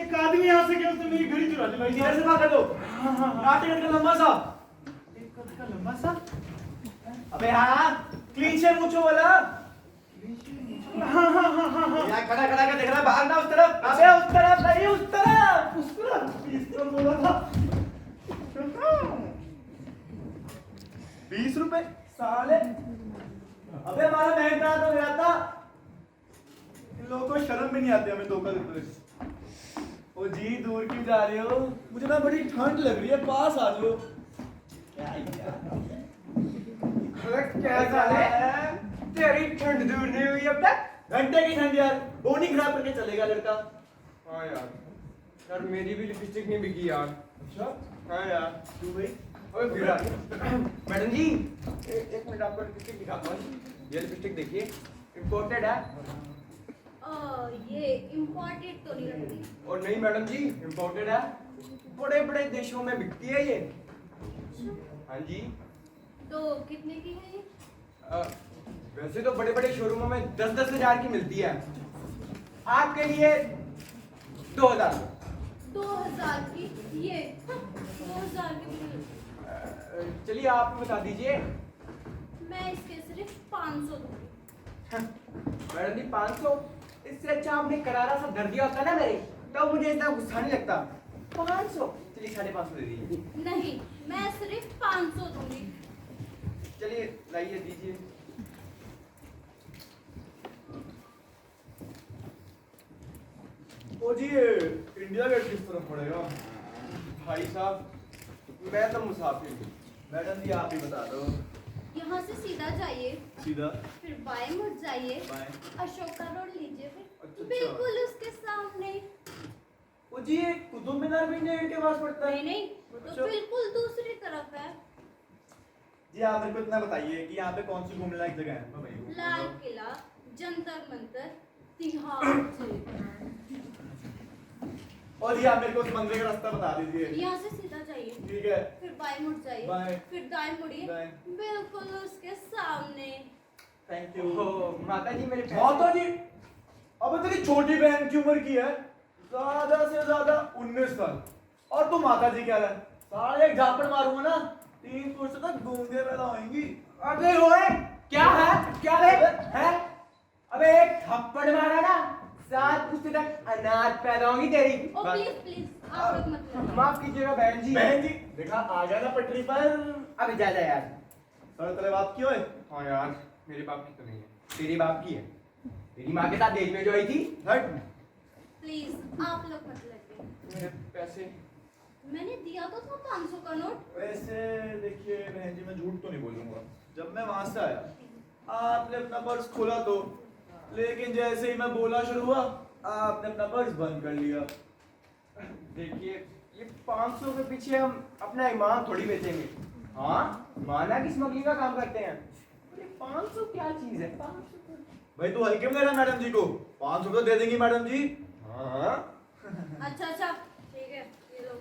एक आदमी यहाँ से गया, उसने मेरी घड़ी चुरा ली भाई। इधर से भागा दो। नाटक का लंबा सा। एक कद का लंबा सा। अबे हाँ, क्लीन शेव मुझको बोला। हाँ। यार खड़ा खड़ा कर देख रहा है, भागना उस तरफ। अबे उस तरफ नहीं, उस तरफ। इस तरह बोला था। 20 रुपए साले। अबे हमारा मेहनत तो गया था। इन लोगों को शर्म भी नहीं आती, हमें धोखा देते हुए। ओ जी, दूर क्यों जा रहे हो? मुझे ना बड़ी ठंड लग रही है, पास आ जाओ। क्या साले, तेरी ठंड दूर नहीं हुई अब तक? घंटे की ठंड यार, बोनी खराब करके चलेगा लड़का। हाँ यार मेरी भी लिपस्टिक नहीं बिकी यार। अच्छा, हाँ यार। तू भाई ओए विराट, मैडम जी, एक मिनट आपको लिपस्टिक दिखाता हूँ। ये लिपस्टिक देखिए, इम्पोर्टेड है। ये इम्पोर्टेड तो नहीं लगती। और नहीं मैडम जी, इम्पोर्टेड है। बड़े बड़े देशों में बिकती है ये। हाँ जी। तो कितने की है ये? वैसे तो बड़े बड़े शोरूमों में 10-10 हजार की मिलती है। आपके लिए 2000। 2000 की? ये 2000 की बिल। चलिए आप बता दीजिए। मैं इसके सिर्फ 500 दूंगी। मैडम जी 500, इससे अच्छा आपने करारा सा दर दिया होता ना मेरे, तो मुझे इतना गुस्सा नहीं लगता। 500, चलिए 550 दे दीजिए। नहीं, मैं सिर्फ 500 दूंगी। चलिए लाइए दीजिए। ओ जी, ये इंडिया गेट किस तरफ पड़ेगा? भाई साहब, मैं तो मुसाफिर हूँ। मैडम जी आप ही बता दो। यहाँ से सीधा जाइए, सीधा फिर बाएं मुड़ जाइए, बाएं। अशोका रोड लीजिए, अच्छा, फिर अच्छा। बिल्कुल उसके सामने। ओ जी, ये कुतुब मीनार भी इंडिया गेट के पास पड़ता है? नहीं, अच्छा। तो बिल्कुल दूसरी तरफ है। जी आप मेरे को इतना बताइए कि यहाँ पे कौन सी घूमने लायक जगह है? बताइए। लाल किला, जंतर मंतर, तिहाड़। और जी आप मेरे को उस मंदिर का रास्ता बता दीजिए। यहाँ से सीधा जाइए, ठीक है। फिर बाएं मुड़ जाइए, बाएं। फिर दाएं मुड़िए, दाएं। बिल्कुल उसके सामने। Thank you. ओहो, माता जी मेरे पैसे। माता जी, अब तेरी छोटी बहन की उम्र की है, ज्यादा से ज्यादा 19 साल, और तू माता जी कह रहा है? साले एक झापड़ मारूंगा ना, 3 पुरुष तक गूंगे पैदा होंगी। अबे होए, क्या है? क्या है? अबे एक थप्पड़ मारा ना, 7 पुश्त तक अनाथ पैदा होंगी तेरी। ओ प्लीज प्लीज, आप लोग मत लड़ो। माफ कीजिएगा बहन जी। बहन जी देखा, आ गया ना पटरी पर। अबे जा यार। सर तेरे बाप की होए? हाँ यार, मेरे बाप की तो नहीं है, तेरे बाप की है। तेरी माँ के साथ देश में जो आई थी। हट। प्लीज आप लोग मत लड़िए। मेरे पैसे। मैंने दिया तो था 500 का नोट। वैसे देखिए बहन जी, मैं झूठ तो नहीं बोलूंगा, जब मैं वहां से आया आपने अपना पर्स खोला तो, लेकिन जैसे ही मैं बोला शुरू हुआ आपने अपना पर्स बंद कर लिया। देखिए, ये 500 के पीछे हम अपना ईमान थोड़ी बेचेंगे। हाँ, माना कि स्मगलिंग का काम करते हैं। ये 500 क्या चीज है? 500। भाई तू हल्के में ले रहा मैडम जी को? 500 तो दे देंगी मैडम जी। हाँ। अच्छा अच्छा, ठीक है, ये लो।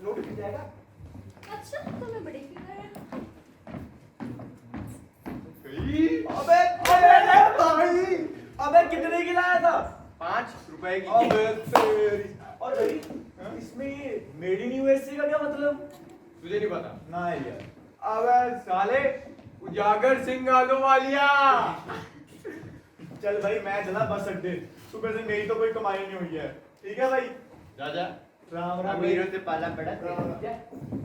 नोट मिल जाएगा। अच्छा, तुम्हें बड़ी फिक्र है। अबे अबे भाई, अबे कितने की लाया था? 5 रुपए की। अबे तेरी। और भाई इसमें मेड इन यूएसए का क्या मतलब? तुझे नहीं पता? ना यार। अबे साले, उजागर सिंह आलूवालिया। चल भाई मैं चला बस अड्डे, सुबह से मेरी तो कोई कमाई नहीं हुई है। ठीक है भाई, जा जा। राम राम। अमीरों से पाला पड़ा। राम राम।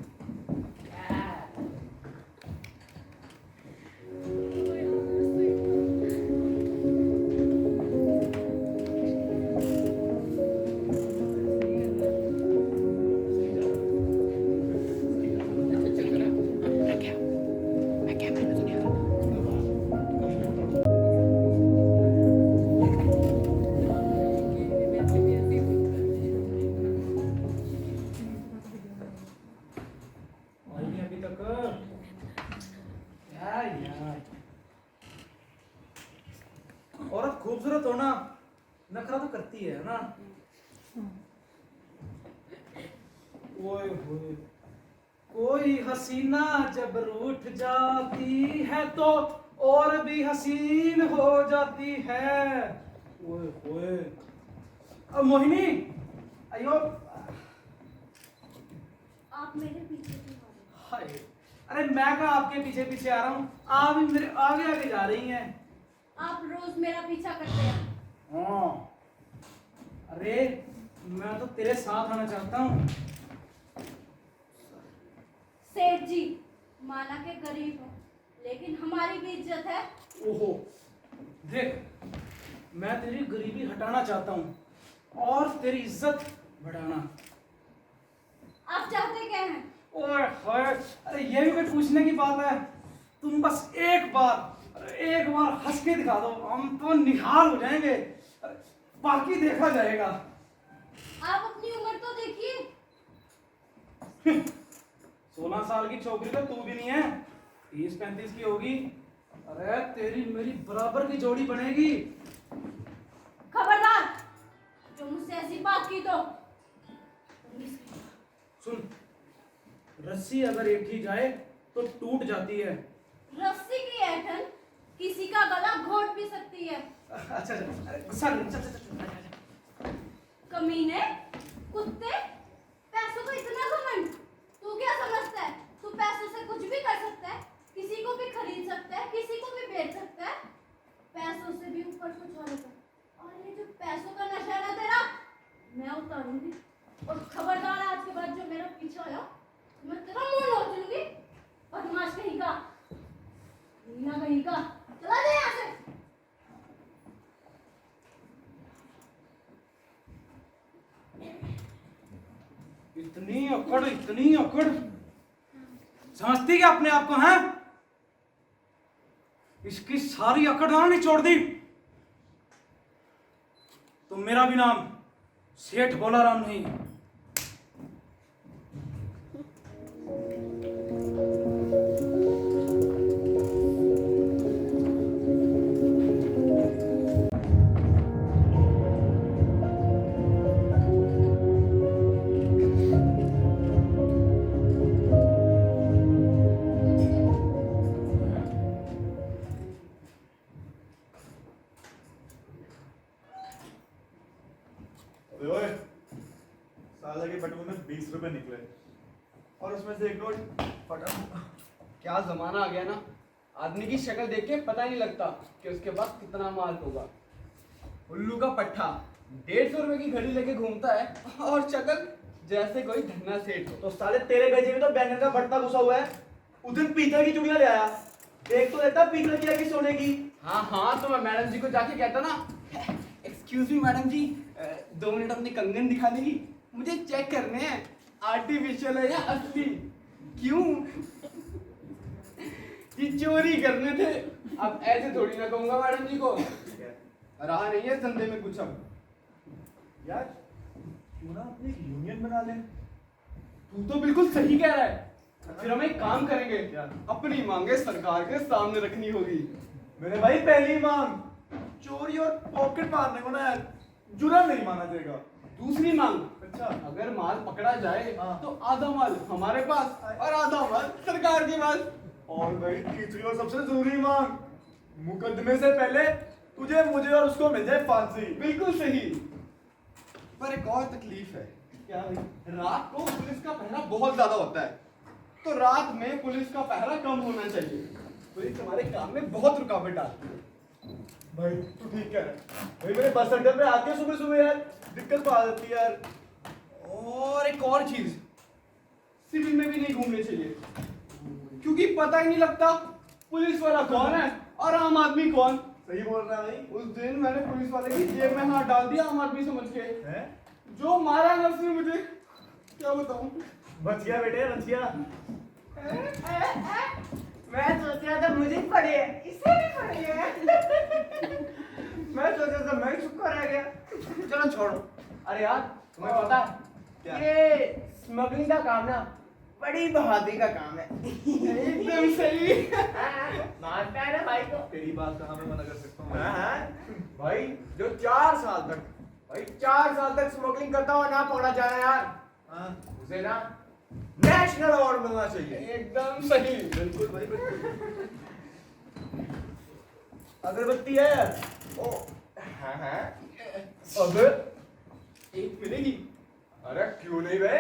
औरत खूबसूरत होना नखरा तो करती है ना। ओए होए, कोई हसीना जब रूठ जाती है तो और भी हसीन हो जाती है। ओए ओए, अब मोहिनी, अयो, आप मेरे पीछे क्यों आ रहे हाय, अरे मैं कहाँ आपके पीछे पीछे आ रहा हूँ, आप ही मेरे आगे आगे जा रही हैं। हैं? आप रोज मेरा पीछा करते हैं। हाँ, अरे मैं तो तेरे साथ आना चाहता हूँ। सेठ जी, माना के गरीब हो, लेकिन हमारी भी इज्जत है। ओहो, देख, मैं तेरी गरीबी हटाना चाहता हूँ और तेरी इज्जत बढ़ाना। आप चाहते क्या हैं? ओए होए, अरे ये भी कोई पूछने की बात है? तुम बस एक बार हंस के दिखा दो, हम तो निहाल हो जाएंगे। अरे, बाकी देखा जाएगा। आप अपनी उम्र तो देखिए। 16 साल की छोकरी तो तू भी नहीं है, 30-35 की होगी। अरे तेरी मेरी बराबर की जोड़ी बनेगी। खबरदार, जो मुझसे ऐसी बात की तो सुन, रस्सी अगर ऐठी जाए तो टूट जाती है। रस्सी की ऐंठन किसी का गला घोट भी सकती है। अच्छा, अरे गुस्सा नहीं, चल। कमीने, कुत्ते, पैसों का इतना घमंड। तू क्या समझता है? तू पैसों से कुछ भी कर सकता है, किसी को भी खरीद सकता है, किसी को भी बेच सकता है। पैसों से भी ऊपर कुछ और होता है। और ये जो पैसों का नशा है ना तेरा, मैं उतारूंगी। और खबरदार, आज के बाद जो मेरा पीछा आया, मैं तेरा मुंह नोच लूंगी। बदमाश कहीं का, नीना कहीं का, चला जा यहाँ से। इतनी अकड़ समझती क्या अपने आप को? हैं, इसकी सारी अकड़ ना निचोड़ दी तो मेरा भी नाम सेठ बोलाराम नहीं। ओए, साला के बटुए में 20 रुपए निकले और उसमें से एक नोट फटा। क्या जमाना आ गया ना, आदमी की शक्ल देख के पता ही नहीं लगता कि उसके पास कितना माल होगा। उल्लू का पट्टा 150 रुपए की घड़ी लेके घूमता है और शक्ल जैसे कोई धन्ना सेठ हो। तो साले तेरे गजे में तो बैंगन का भरता घुसा हुआ है। उस दिन पीतल की चूड़ियां ले आया, एक तो लेता पीतल की कि सोने की। हाँ, तो मैं मैडम जी को जाके कहता ना, एक्सक्यूज मी मैडम जी, 2 मिनट अपने कंगन दिखा देगी, मुझे चेक करने हैं आर्टिफिशियल है या असली। क्यों? ये चोरी करने थे। अब ऐसे थोड़ी ना कहूंगा मैडम जी को, रहा नहीं है धंधे में कुछ। अब यार क्यों ना अपनी एक यूनियन बना ले। तू तो बिल्कुल सही कह रहा है। फिर हम एक काम करेंगे, क्या? अपनी मांगे सरकार के सामने रखनी होगी। मेरे भाई पहली मांग, चोरी और पॉकेट मारने को ना यार जुर्म नहीं माना जाएगा। दूसरी मांग, अच्छा, अगर माल पकड़ा जाए हाँ। तो आधा माल हमारे पास और आधा माल सरकार के पास। और भाई तीसरी और सबसे जरूरी मांग, मुकदमे से पहले तुझे, मुझे और उसको मिल जाए फांसी। बिल्कुल सही। पर एक और तकलीफ है, क्या भाई? रात को पुलिस का पहरा बहुत ज्यादा होता है, तो रात में पुलिस का पहरा कम होना चाहिए। पुलिस हमारे काम में बहुत रुकावट डालती है। भाई तू ठीक कह रहा है भाई, मेरे बस अड्डे पे आके सुबह सुबह यार दिक्कत पा जाती है यार। और एक और चीज, सिविल में भी नहीं घूमने चाहिए, क्योंकि पता ही नहीं लगता पुलिस वाला कौन है और आम आदमी कौन। सही बोल रहा है भाई। उस दिन मैंने पुलिस वाले की जेब में हाथ डाल दिया आम आदमी समझ के, हैं? जो मारा ना उसने मुझे, क्या बताऊं। बच गया बेटे, बच गया। मैं सोच रहा था मुझे पड़े है, इसे भी पड़े है। मैं सोच रहा था मैं चुप रह गया। चलो छोड़ो। अरे यार तुम्हें पता है, क्या? ये स्मगलिंग का काम ना बड़ी बहादुरी का काम है। एकदम सही। मानता है ना भाई को। तेरी बात कहाँ मैं मना कर सकता हूँ? भाई जो 4 साल तक, भाई 4 साल तक स्मगलिंग करता हुआ ना पकड़ा जाए यार, हाँ, उसे ना नेशनल अवार्ड मिलना चाहिए। एकदम सही। बिल्कुल भाई बिल्कुल। अगरबत्ती है यार। ओ हाँ हाँ। अबे एक मिलेगी। अरे क्यों नहीं बे?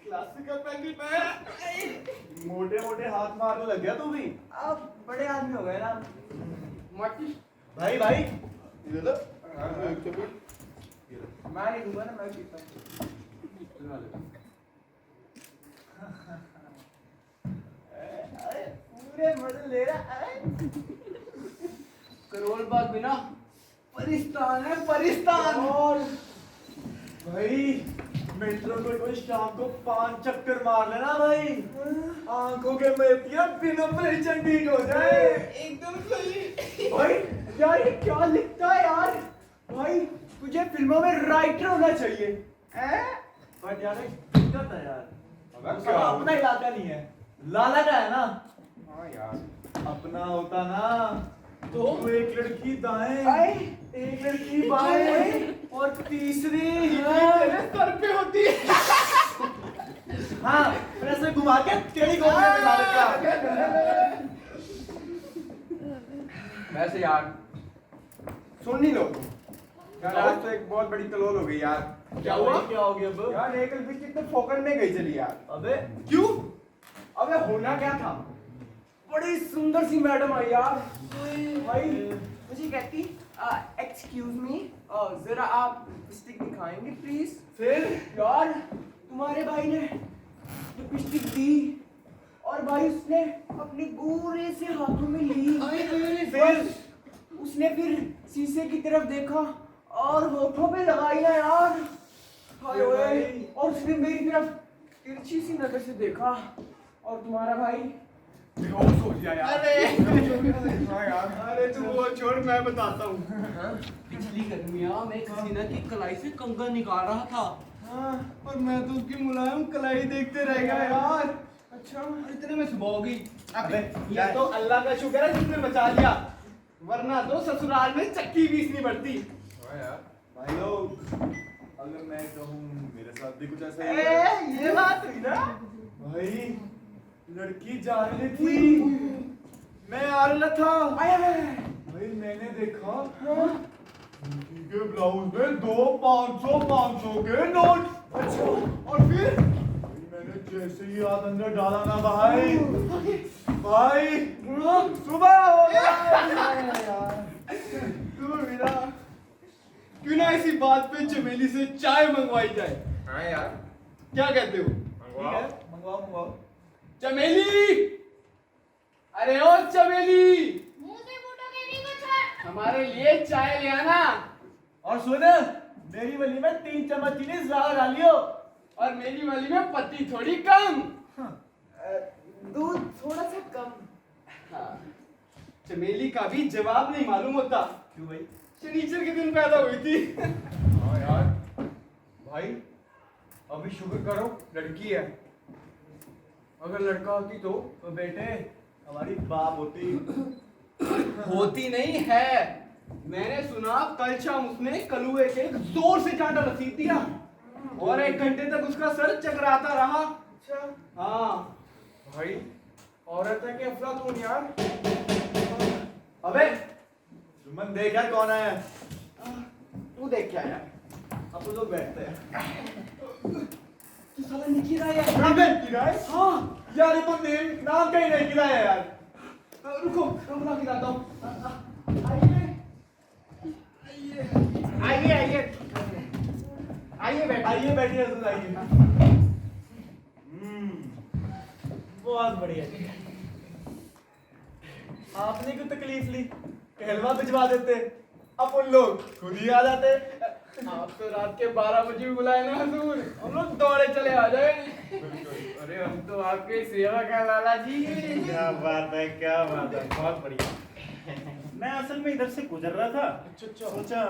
क्लासिकल पैकेट है। मोटे मोटे हाथ मारने लग गया तू भी। अब बड़े आदमी हो गए ना। माटी। भाई भाई इधर लो। मैं नहीं दूंगा ना, मैं पीता हूँ। अरे पूरे मजे ले रहा है। करोल बाग बिना परिस्तान है, परिस्तान। और भाई मेट्रो को कोई शाम को 5 चक्कर मार लेना भाई, आंखों के मोतिया बिना परेशान ठीक हो जाए। एकदम सही। भाई यार ये क्या लिखता है यार? भाई तुझे फिल्मों में राइटर होना चाहिए। बट यार एक दिक्कत है यार, उसका अपना इलाका नहीं है, लाला का है ना। हाँ यार। अपना होता ना तो एक लड़की दाएं, एक लड़की बाएं और तीसरी तेरे सर पे होती है। हाँ ऐसे घुमा के टेढ़ी गोभी में डाल देता। वैसे यार सुन नहीं लो यार, आज तो एक बहुत बड़ी कलोल हो गई यार। क्या हुआ? क्या हो गया अब? यार एक बिस्किट तो फोकट में गई चली यार। अबे क्यों? अबे होना क्या था, बड़ी सुंदर सी मैडम आई यार। भाई मुझे कहती एक्सक्यूज मी, जरा आप लिपस्टिक दिखाएंगे प्लीज। फिर यार तुम्हारे भाई ने लिपस्टिक दी और भाई उसने अपने गोरे से हाथों में ली। फिर उसने फिर शीशे की तरफ देखा और होठों पे लगाई ना यार। हाय ओए, और उसने मेरी तरफ तिरछी सी नजर से देखा और तुम्हारा भाई बेहोश हो गया यार। अरे हाँ यार, अरे तू वो छोड़, मैं बताता हूँ। पिछली गर्मियाँ में किसी न की कलाई से कंगन निकाल रहा था। हाँ, और मैं तो उसकी मुलायम कलाई देखते रह गया यार। अच्छा, इतने में सुबह होगी। अबे ये तो अल्लाह का शुक्र है जिसने बचा लिया, वरना तो ससुराल में चक्की पीसनी पड़ती। हाँ यार भाई लोग, अगर मैं कहूँ मेरे साथ भी कुछ ऐसा ही हुआ। ये बात हुई ना। भाई लड़की जा रही थी, मैं आ रहा था। भाई मैंने देखा लड़की के ब्लाउज में 2 500 के नोट। अच्छा, और फिर मैंने जैसे ही हाथ अंदर डाला ना भाई, सुबह हो गया। क्यों ना इसी बात पे चमेली से चाय मंगवाई जाए। हाँ यार, क्या कहते हो? मंगवाओ। चमेली, अरे ओ चमेली, मुंह से फूटोगे नहीं कुछ है। हमारे लिए चाय ले आना। और सुन, मेरी वाली में 3 चम्मच चीनी ज्यादा डालियो और मेरी वाली में पत्ती थोड़ी कम। दूध थोड़ा सा कम। हाँ, चमेली का भी जवाब नहीं मालूम होता। क्यों भाई? शनिचर के दिन पैदा हुई थी। हाँ यार भाई, अभी शुक्र करो लड़की है, अगर लड़का होती तो बेटे हमारी बाप होती। होती नहीं है। मैंने सुना कल शाम उसने कलुए के जोर से कांटा रसीद दिया और 1 घंटे तक उसका सर चकराता रहा। अच्छा हाँ भाई, औरत है कि अफलातून यार। अबे जुम्मन देख यार कौन आया है। तू देख क्या यार। अब तो लोग बैठते हैं। तू साला निकिरा है। किराए? हाँ यार, ये तो नाम का ही नहीं किराया यार। रुको रुको, खिलाता हूँ। आइए बैठिए हजूर, आइए। बहुत बढ़िया। आपने क्यों तकलीफ ली? कहलवा भिजवा देते, अपन लोग खुद ही आ जाते। आप तो रात के 12 बजे भी बुलाए ना हजूर, हम लोग दौड़े चले आ जाए। अरे हम तो आपके सेवक हैं लाला जी। क्या बात है, क्या बात है, बहुत बढ़िया। मैं असल में इधर से गुजर रहा था, अच्छा सोचा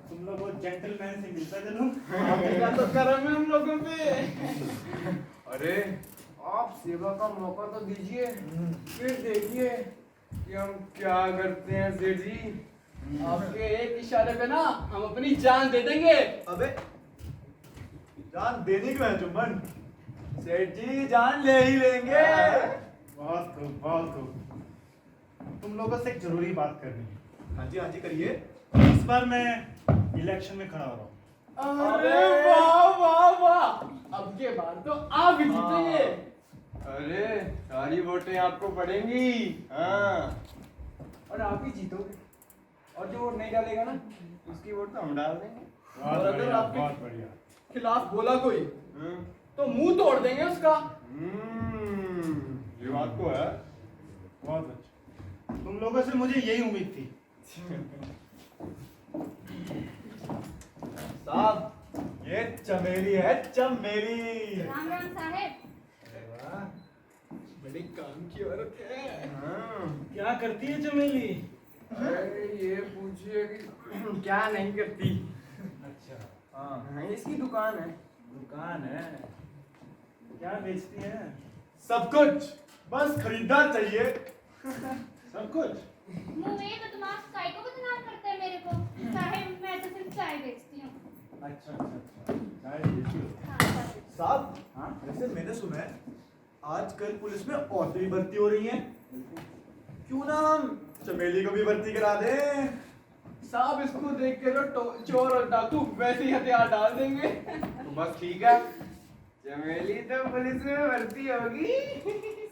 तुम लोग वो जेंटलमैन से मिलता चलूं। आपका तो करम है हम लोगों पे। अरे आप सेवा का मौका तो दीजिए, फिर देखिए कि हम क्या करते हैं सेठ जी। आपके एक इशारे पे ना हम अपनी जान दे देंगे। अबे जान देनी क्यों है जुम्मन? सेठ जी जान ले ही लेंगे। बहुत खूब, बहुत खूब। तुम लोगों से एक जरूरी बात करनी है। हाँ जी करिए। इस बार मैं इलेक्शन में खड़ा हो रहा हूँ। अरे वाह वाह वाह, अब के बार तो आप ही जीतेंगे। अरे सारी वोटें आपको पड़ेंगी। हाँ, और आप ही जीतोगे। और जो वोट नहीं डालेगा ना, उसकी वोट तो हम डाल देंगे। बहुत और अगर बढ़िया, आपके बहुत बढ़िया। खिलाफ बोला कोई तो मुंह तोड़ देंगे उसका। ये बात तो है। बहुत अच्छा, तुम लोगों से मुझे यही उम्मीद थी। साहब, ये चमेली है, चमेली। राम राम साहेब। बड़ी काम की औरत है। क्या करती है चमेली? अरे ये पूछिए कि क्या नहीं करती। अच्छा, हाँ, इसकी दुकान है। दुकान है, क्या बेचती है? सब कुछ, बस खरीदार चाहिए। सब कुछ। मुंह में बदमाश काय को बदनाम करता है मेरे को। साहेब मैं तो सिर्फ चाय बेचती हूँ। अच्छा अच्छा अच्छा, चाय बेचती हो? हाँ साहेब। साहब, हाँ? वैसे मैंने सुना है आजकल पुलिस में औरतें भी भर्ती हो रही हैं। क्यों ना हम चमेली को भी भर्ती करा दें? साहब इसको देख के तो चोर और डाकू वैसे ही हथियार डाल देंगे। तो बस ठीक है, चमेली तो पुलिस में भर्ती होगी।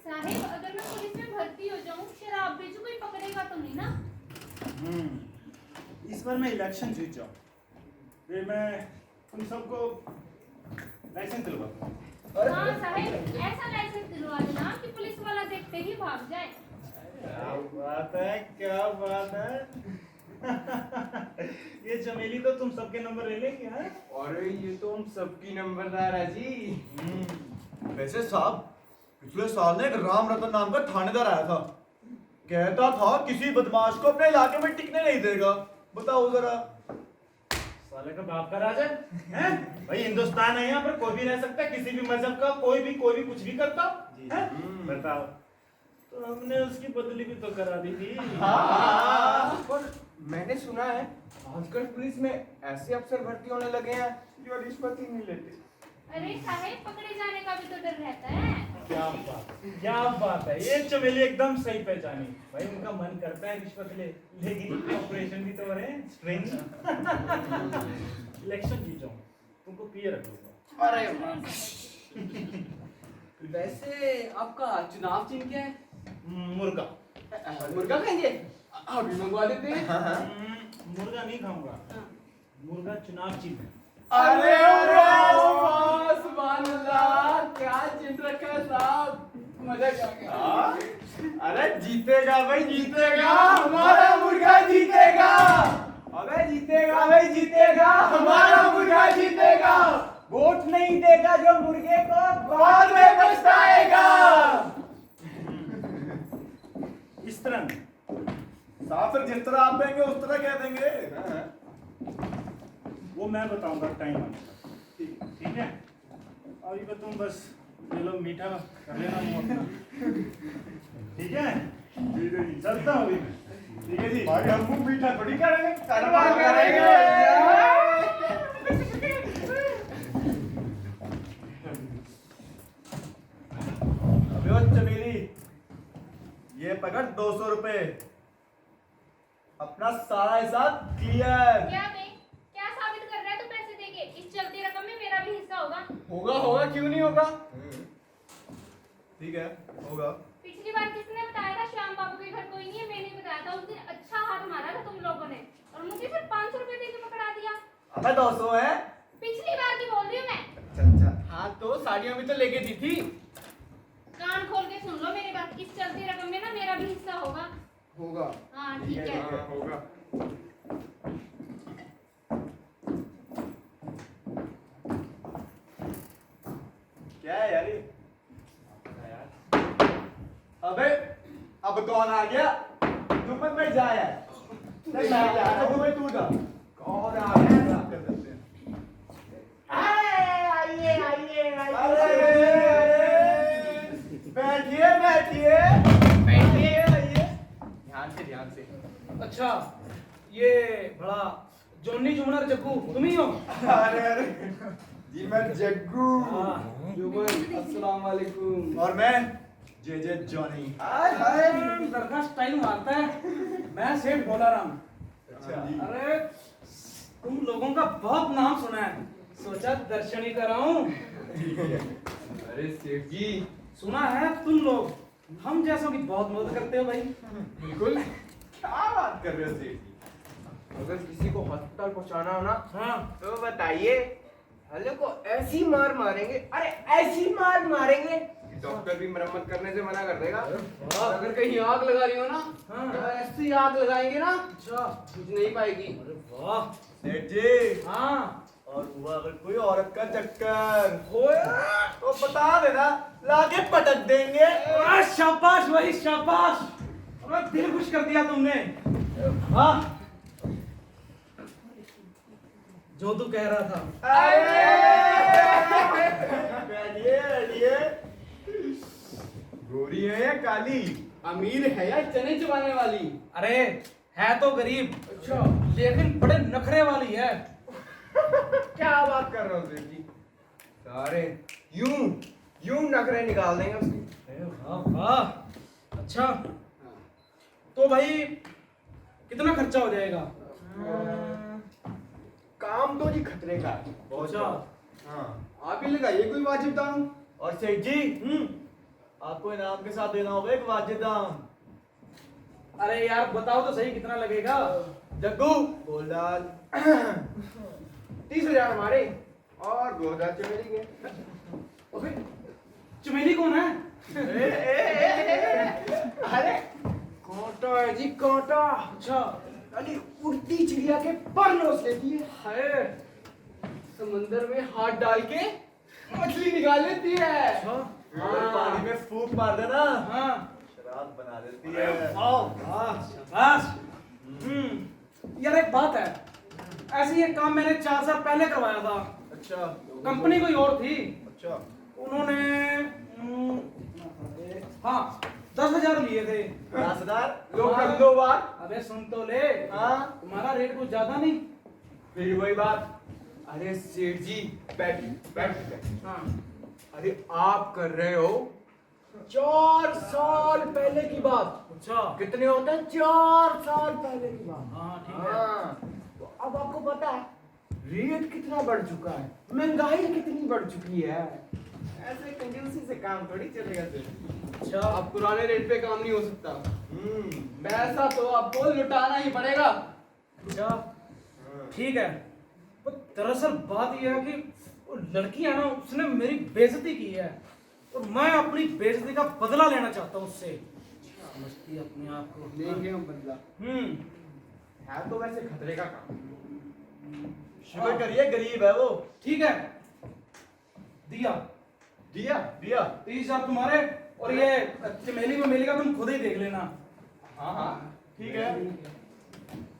साहेब अगर मैं पुलिस में भर्ती हो जाऊँ, शराब बेचूं, कोई पकड़ेगा तो नहीं ना? इस बार मैं इलेक्शन जीत जाऊँ, फिर मैं तुम सबको लाइसेंस दिलवा। हाँ साहेब, ऐसा लाइसेंस दिलवा देना कि पुलिस वाला देखते ही भाग जाए। क्या बात है, क्या बात है। ये चमेली तो तुम सबके नंबर ले लेगी। हाँ? अरे ये तो हम सबकी नंबरदार है जी। वैसे साहब, पिछले साल ने एक राम रतन नाम का थानेदार आया था। कहता था किसी बदमाश को अपने इलाके में टिकने नहीं देगा। बताओ जरा। साले का बाप का राजा है। भाई हिंदुस्तान है, यहाँ पर कोई भी रह सकता है, किसी भी मजहब का, कोई भी कुछ भी करता है। बताओ, तो हमने उसकी बदली भी तो करा दी थी। हाँ, पर मैंने सुना है आजकल पुलिस में ऐसे अफसर भर्ती होने लगे हैं जो रिश्वत ही नहीं लेते। अरे साहेब पकड़े जाने का भी तो डर रहता है। क्या बात है, ये चमेली एकदम सही पहचानी। भाई उनका मन करता है रिश्वत ले, लेकिन ऑपरेशन भी तो हो रहे हैं स्ट्रेंज। इलेक्शन जीत जाऊं, तुमको पिए रखूंगा। अरे वैसे आपका चुनाव चिन्ह क्या है? मुर्गा। मुर्गा खाएंगे? अभी मंगवा देते हैं। मुर्गा नहीं खाऊंगा, मुर्गा चुनाव चिन्ह है। अरे वाह, सुभान अल्लाह, क्या चिन्ह रखा है साहब, मजा आ गया। अरे जीतेगा भाई जीतेगा, हमारा मुर्गा जीतेगा। अबे जीतेगा भाई जीतेगा, हमारा मुर्गा जीतेगा। वोट नहीं देगा जो मुर्गे को, बाद में पछताएगा। इस तरह नहीं। साहब फिर जिस तरह आप देंगे उस तरह कह देंगे। वो मैं बताऊंगा टाइम आने पर। ठीक है, अभी तो तुम बस ये लो मीठा कर लेना मुंह अपना। ठीक है, चलता हूँ अभी मैं। ठीक है जी। भाई हम मीठा थोड़ी करेंगे, अबे ओ चमेली, ये पकड़ 200 रुपए। अपना सारा हिसाब क्लियर। क्या बे? क्या साबित कर रहा है तू पैसे देके? इस चलती रकम में मेरा भी हिस्सा होगा। होगा होगा, क्यों नहीं होगा। ठीक है, होगा। पिछली बार किसने बताया था श्याम बाबू के घर कोई नहीं है? मैंने बताया था। उस दिन अच्छा हाथ मारा था तुम लोगों ने और मुझे सिर्फ 500 रुपए देके पकड़ा दिया। अबे 200 है। पिछली बार की बोल रही हूँ मैं। अच्छा। हाँ तो साड़ियाँ भी तो लेके दी थी। कान खोल के सुन लो मेरी बात। इस चलती रकम में ना मेरा भी हिस्सा होगा। होगा। हाँ ठीक है। हाँ, होगा। क्या है यार ये? अबे अब कौन आ गया? तू मत बैठ जा यार। चल मैं जा रहा हूँ, तू जा। कौन आ गया? बात कर सकते हैं। आइए आइए अरे बैठिए बैठिए बैठिए आइए। ध्यान से। अच्छा, ये बड़ा जोनी जुमनर जग्गू तुम ही हो? अरे जी मैं जग्गू। जुबन, अस्सलाम वालेकुम। और मैं जे जॉनी। लड़का स्टाइल मारता है। मैं सेठ बोला राम। अच्छा। अरे तुम लोगों का बहुत नाम सुना है, सोचा दर्शन ही कराऊं। अरे सेठ जी, सुना है तुम लोग हम जैसों की बहुत मदद करते हो भाई। बिल्कुल। क्या बात कर रहे हो सेठ जी? अगर किसी को अस्पताल पहुंचाना हो ना, हाँ तो बताइए, हल्ले को ऐसी मार मारेंगे, अरे ऐसी मार मारेंगे कि डॉक्टर भी मरम्मत करने से मना कर देगा। और अगर कहीं आग लगा रही हो ना, हाँ। तो ऐसी आग लगाएंगे ना, अच्छा। कुछ नहीं पाएगी। अरे वाह। सेठ जी, हाँ और हुआ अगर कोई औरत का चक्कर होया। तो बता देना, लाके पटक देंगे। अरे शाबाश भाई शाबाश, अरे दिल खुश कर दिया तुमने। वाह, जो तू कह रहा था। बैठिए बैठिए। गोरी है या काली, अमीर है या चने चबाने वाली? अरे है तो गरीब, अच्छा, लेकिन बड़े नखरे वाली है। क्या बात कर रहे हो सेठ जी? सारे यूं यूं नखरे निकाल देंगे उसके। अरे वाह वाह। अच्छा तो भाई कितना खर्चा हो जाएगा? काम तो जी खतरे का है। अच्छा। हाँ, आप ही लगाइए कोई वाजिब दाम। और सेठ जी, आपको इनाम के साथ देना होगा एक वाजिब दाम। अरे यार बताओ तो सही कितना लगेगा? जग्गू, बोल डाल। 30,000 हमारे और 2,000 चमेली के। अबे चमेली कौन है? अरे कांटा है जी, कांटा। अच्छा। अली उड़ती चिड़िया के पर नोच लेती है। है। समंदर में हाथ डाल के मछली निकाल लेती है। अच्छा। और पानी में फूंक मार देना, हाँ। शराब बना देती अरे है। वाह वाह शाबाश। यार एक बात है, ऐसे ये काम मैंने 4 साल पहले करवाया था। अच्छा कंपनी कोई और थी, अच्छा। उन्होंने हाँ 10,000 लिए थे। 10,000। लो कर दो बात। अबे सुन तो ले, हाँ। तुम्हारा रेट कुछ ज्यादा नहीं? फिर वही बात। अरे सेठ जी, बैठ बैठ। हाँ। अरे आप कर रहे हो 4 साल पहले की बात। अच्छा। कितने होते हैं? 4 साल पहले की बात। हाँ ठीक है। हाँ, तो अब आपको पता है रेट कितना बढ़ चुका है, महंगाई कितनी बढ़ चुकी है। ऐसे कंजूसी से काम थोड़ी चलेगा सर। अच्छा। अब पुराने रेट पे काम नहीं हो सकता। पैसा तो आपको लुटाना ही पड़ेगा। अच्छा ठीक है, पर दरअसल बात यह है कि वो लड़की है ना, उसने मेरी बेइज्जती की है और मैं अपनी बेइज्जती का बदला लेना चाहता हूँ उससे। समझती है अपने आप को? लेंगे हम बदला। है तो वैसे खतरे का काम। शुक्र करिए गरीब है वो। ठीक है, दिया दिया दिया। 30,000 तुम्हारे, और ये चमेली में का तुम खुद ही देख लेना। हाँ हाँ, ठीक है।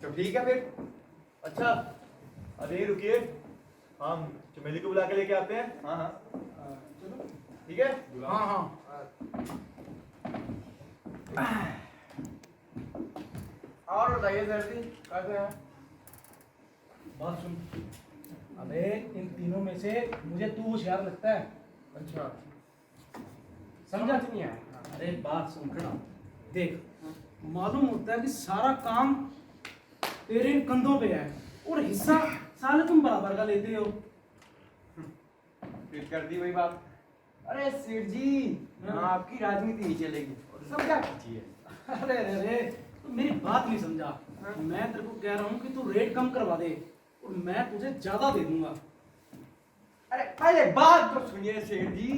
तो ठीक है फिर। अच्छा अरे रुकिए, हम चमेली को बुला के लेके आते हैं। हाँ हाँ चलो। ठीक है। हाँ हाँ। और बताइए सर जी, कैसे हैं? बात सुन, अबे इन तीनों में से मुझे तू होशियार लगता है। अच्छा, समझा? समझ नहीं आया। अरे बात सुन खड़ा देख, मालूम होता है कि सारा काम तेरे इन कंधों पे है और हिस्सा साले तुम बराबर का लेते हो। फिर कर दी वही बात। अरे सेठ जी, आपकी राजनीति नहीं चलेगी, समझा कीजिए। अरे अरे अरे, तू मेरी बात नहीं समझा। मैं तेरे को कह रहा हूँ कि तू रेट कम करवा दे और मैं तुझे ज्यादा दे दूंगा। अरे पहले बात तो सुनिए सेठ जी,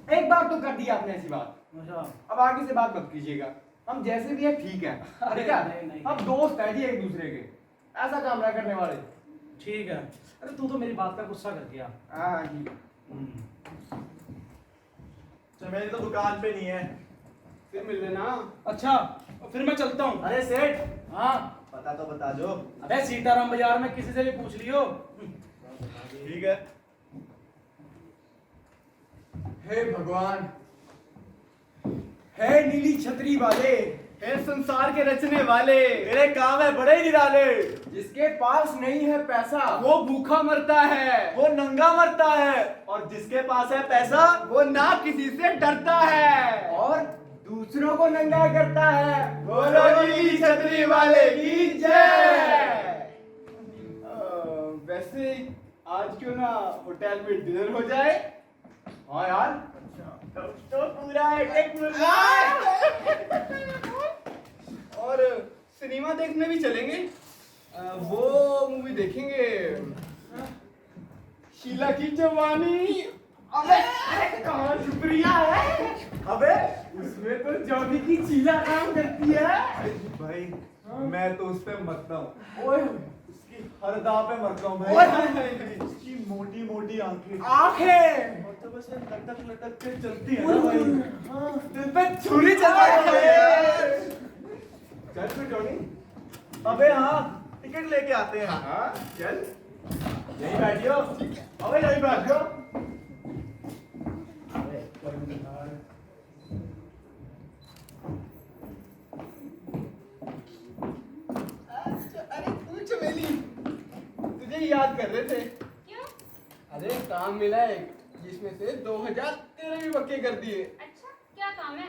एक बार तो कर दी आपने ऐसी बात, अच्छा। अब आगे से बात मत कीजिएगा। हम जैसे भी है ठीक है, अरे ठीक है? नहीं, नहीं। हम दोस्त हैं जी एक दूसरे के, ऐसा काम ना करने वाले। ठीक है, अरे तू तो मेरी बात का गुस्सा कर दिया। हाँ जी। चमेली तो दुकान पे नहीं है। फिर मिल लेना। अच्छा फिर मैं चलता हूँ। अरे सेठ, हाँ। पता तो बता दो। अबे सीताराम बाजार में किसी से भी पूछ लियो। ठीक है। हे भगवान, हे नीली छतरी वाले, हे संसार के रचने वाले, तेरे काम है बड़े निराले। जिसके पास नहीं है पैसा वो भूखा मरता है, वो नंगा मरता है, और जिसके पास है पैसा वो ना किसी से डरता है। और दूसरों को नंगा करता है। बोलो नीली छतरी वाले की जय। वैसे आज क्यों ना होटल में डिनर हो जाए? हाँ यार, तो पूरा एक और सिनेमा देखने भी चलेंगे। वो मूवी देखेंगे, शीला की जवानी। अबे कौन शुक्रिया है? अबे उसमें तो जॉनी की चीला काम करती है। भाई मैं तो उस पे मरता हूँ। ओए उसकी हर दाव पे मरता हूँ भाई। उसकी मोटी मोटी आंखें और तो बस लटक लटक के चलती है ना भाई। हाँ, दिल पे छुरी चलती है। चल फिर जॉनी। अबे हाँ, टिकट लेके आते हैं। हाँ चल, यही बैठियो। अबे यही बैठियो। अरे तू चमेली, तुझे ही याद कर रहे थे। क्यों? अरे काम मिला है जिसमें से 2000 तेरे भी पक्के कर दिए। अच्छा, क्या काम है?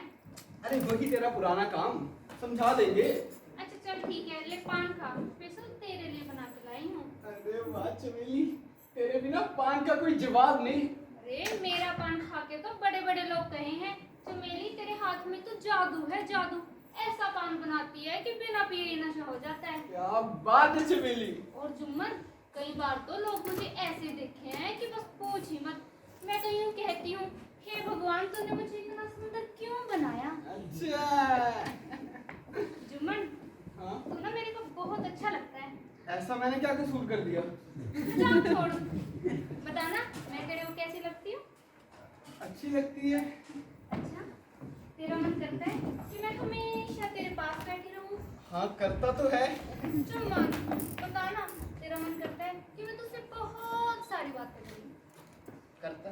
अरे वही तेरा पुराना काम, समझा देंगे। अच्छा चल ठीक है, ले पान खा, स्पेशल तेरे लिए बना के लाई हूँ। अरे वाह चमेली, तेरे बिना पान का कोई जवाब नहीं। अरे मेरा पान खा के तो बड़े बड़े लोग कहे हैं, चमेली तेरे हाथ में तो जादू है जादू। ऐसा पान बनाती है कि बिना पिए ही नशा हो जाता है। क्या बात है चमेली। और जुम्मन, कई बार तो लोग मुझे ऐसे देखे हैं कि बस पूछ ही मत। मैं तो यूं कहती हूँ, हे भगवान तूने मुझे इतना सुंदर क्यों बनाया? अच्छा। जुम्मन, हाँ, तू ना मेरे को बहुत अच्छा लगता है। ऐसा मैंने क्या कसूर कर दिया? जाओ छोड़, बताना मैं तेरे को कैसी लगती हूँ? अच्छी लगती है। अच्छा, तेरा मन करता है कि मैं हमेशा तेरे पास बैठी रहूं? हाँ करता तो है। जुम्मन, बताना तेरा मन करता है कि मैं तुझसे बहुत सारी बातें करूं? करता।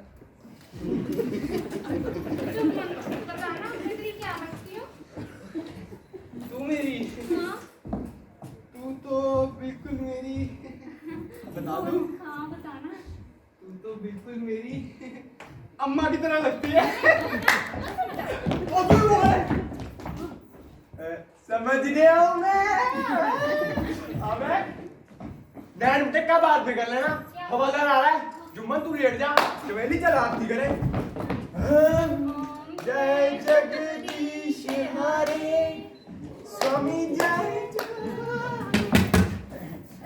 जुम्मन, बताना मैं तेरी क्या लगती हूँ? तू मेरी, हाँ? तू तो बिल्कुल मेरी। बता दूं? हाँ बताना। तू तो बिल्कुल मेरी अम्मा की तरह लगती है। समझ गया हूँ मैं। अबे डैड मुझे कब बात में कर लेना। हवादार आ रहा है। जुम्मन तू लेट जा, चमेली चल आरती करे। जय जगदीश हरे स्वामी जय।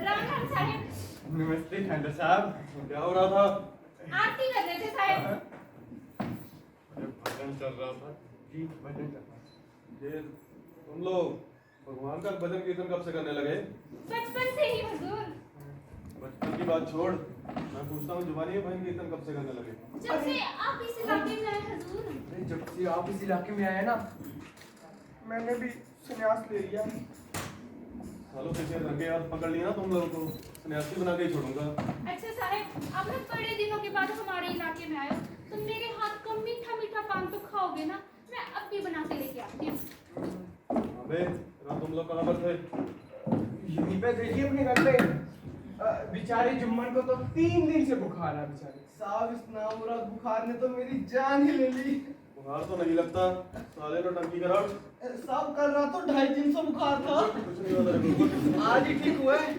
राम राम साहेब। नमस्ते खंडर साहब, क्या हो रहा था? आरती कर रहे थे साहेब। भजन चल रहा था। जी भजन करना। ये तुम लोग भगवान का भजन कीर्तन कब से करने लगे? बचपन से ही हुजूर। बचपन की बात छोड़, मैं पूछता हूँ जुबानी भजन कीर्तन कब से करने लगे? जब से आप इस इलाके में आए हुजूर। जब से आप इस इलाके में आए ना, मैंने भी संन्यास ले लिया। सालों पीछे रंगे हाथ पकड़ लिया ना तुम लोगों को, सन्यासी बना के ही छोड़ूंगा। अच्छा साहेब, आप लोग बड़े दिनों के बाद हमारे इलाके में आए हो, तो मेरे हाथ का मीठा मीठा पान तो खाओगे ना? मैं अब भी बना के लेके आती हूँ। अबे रात तुम लोग कहाँ पर थे? यहीं पे देखिए अपने घर पे। बेचारे जुम्मन को तो 3 दिन से बुखार है बेचारे। साहब इस नामुराद बुखार ने तो मेरी जान ही ले ली। बुखार तो नहीं लगता, साले तो टंकी करा। साहब कल रात तो 2.5 दिन से बुखार था, कुछ नहीं होता तेरे आज ही ठीक हुआ है।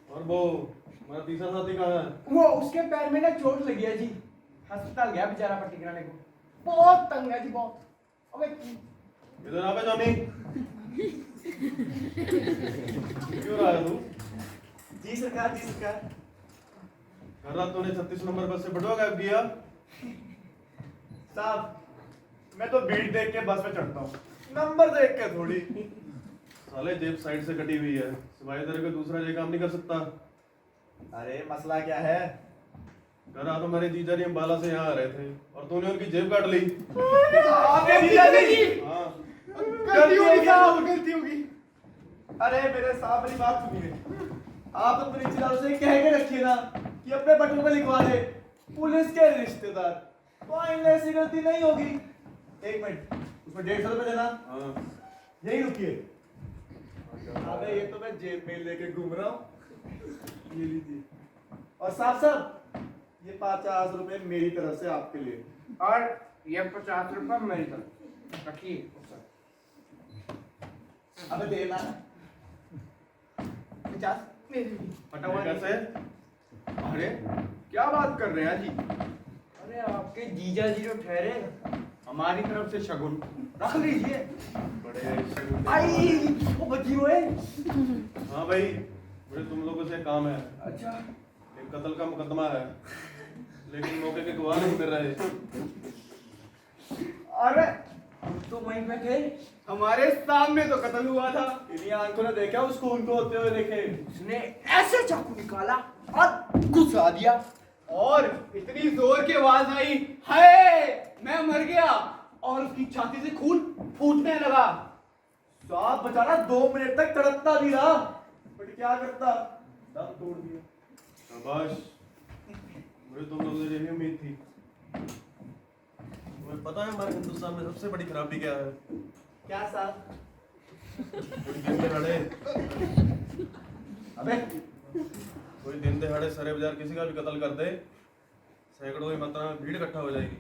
को। और वो हमारा तीसरा साथी कहाँ है? वो उसके पैर में ना चोट लगी है जी, अस्पताल गया बेचारा पट्टी कराने को। बहुत तंग है जी, बहुत। अबे इधर आ बे जॉनी। क्यों रहा है तू? जी सरकार, जी सरकार। कल रात तूने 36 नंबर बस से बटुआ गायब किया। साहब मैं तो भीड़ देख के बस में चढ़ता हूँ, नंबर देख के थोड़ी। साले जेब साइड से कटी हुई है, सिवाय तेरे को दूसरा ये काम नहीं कर सकता। अरे मसला क्या है? कल रात तो मेरे जीजा जी अम्बाला से यहाँ आ रहे थे और तूने उनकी जेब काट ली। आपने जीजा जी? हाँ, गलती होगी साहब, गलती होगी। अरे मेरे साहब मेरी बात सुनिए। आप अपने रिश्तेदारों से कह के रखिए ना कि अपने बटुए में लिखवा दे, पुलिस के रिश्तेदार। तो आइंदा ऐसी गलती नहीं होगी। 1 मिनट, उसमें 150 रुपए देना। हाँ। यही रुकिए। अबे ये तो मैं जेब में लेके घूम रहा हूँ। ये लीजिए। और साहब ये 50 रुपए मेरी तरफ से आपके लिए। और ये 50 रुपए मेरी तरफ रखिए। अबे दे ना 50 फटा हुआ कैसे? अरे क्या बात कर रहे हैं जी? अरे आपके जीजा जी जो ठहरे हमारी तरफ से शगुन रख लीजिए। बड़े शगुन। आई वो बची हुए। हाँ भाई, मुझे तुम लोगों से काम है। अच्छा एक कत्ल का मुकदमा है, लेकिन मौके के गवाह नहीं मिल रहे। अरे हम तो वहीं पे थे, हमारे सामने तो कत्ल हुआ था। इन्हीं आंखों ने देखा उस खून को होते हुए देखे। उसने ऐसे चाकू निकाला और घुसा दिया और इतनी जोर की आवाज आई, हाय मैं मर गया, और उसकी छाती से खून फूटने लगा। साहब बेचारा 2 मिनट तक तड़पता भी रहा, बट क्या करता, दम तोड़ दिया। शाबाश, मुझे तुम लोगों से यही उम्मीद थी। तुम्हें पता है हमारे हिंदुस्तान में सबसे बड़ी खराबी क्या है? क्या साहब? कोई दिन दहाड़े अबे कोई दिन दहाड़े सरे बाजार किसी का भी कत्ल कर दे, सैकड़ों की मात्रा में भीड़ इकट्ठा हो जाएगी,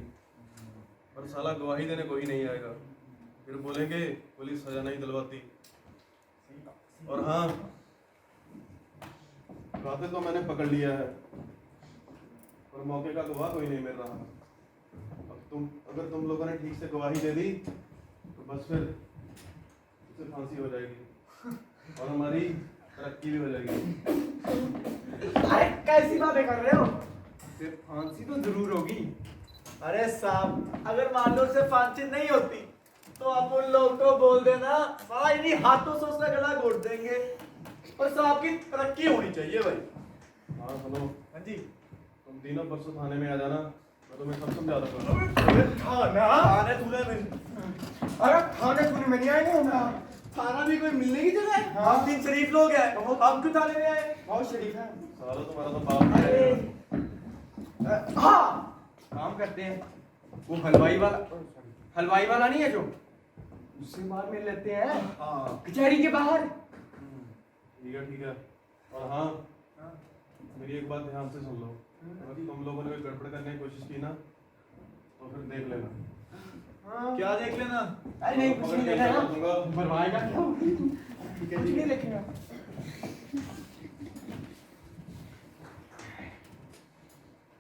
पर साला गवाही देने कोई नहीं आएगा। फिर बोलेंगे पुलिस सजा नहीं दिलवाती। और हाँ, कातिल तो मैंने पकड़ लिया है, पर मौके का गवाह कोई नहीं मिल रहा। अब अगर तुम लोगों ने ठीक से गवाही दे दी तो बस फिर उसे फांसी हो जाएगी और हमारी तरक्की भी हो जाएगी। अरे कैसी बातें कर रहे हो? सिर्फ फांसी तो जरूर होगी। अरे साहब, अगर मान लो उसे फांसी नहीं होती तो आप उन लोगों को बोल देना, साला इन्हीं हाथों से उसका गला घोट देंगे। पर साहब की तरक्की होनी चाहिए भाई। हाँ सुनो, हाँ जी। तुम तीनों परसों थाने में आ जाना, मैं तुम्हें सब समझा दूंगा। अरे थाने तूने अरे थाने तूने में नहीं आएंगे हम, थाना भी कोई मिलने की जगह है। हम 3 शरीफ लोग हैं, हम क्यों थाने में आए? बहुत शरीफ है। साला तुम्हारा तो बाप भी अरे है। हाँ काम करते हैं, वो हलवाई वाला नहीं है जो, उससे बाहर मिल लेते हैं। हाँ कचहरी के बाहर। ठीक है ठीक है। और हाँ, मेरी एक बात ध्यान से सुन लो, अगर तुम लोगों ने कोई गड़बड़ करने की कोशिश की ना तो फिर देख लेना। क्या देख लेना? अरे नहीं कुछ नहीं देखा ना, दूंगा। मरवाएगा क्या? ठीक है कुछ जी। नहीं देखेगा।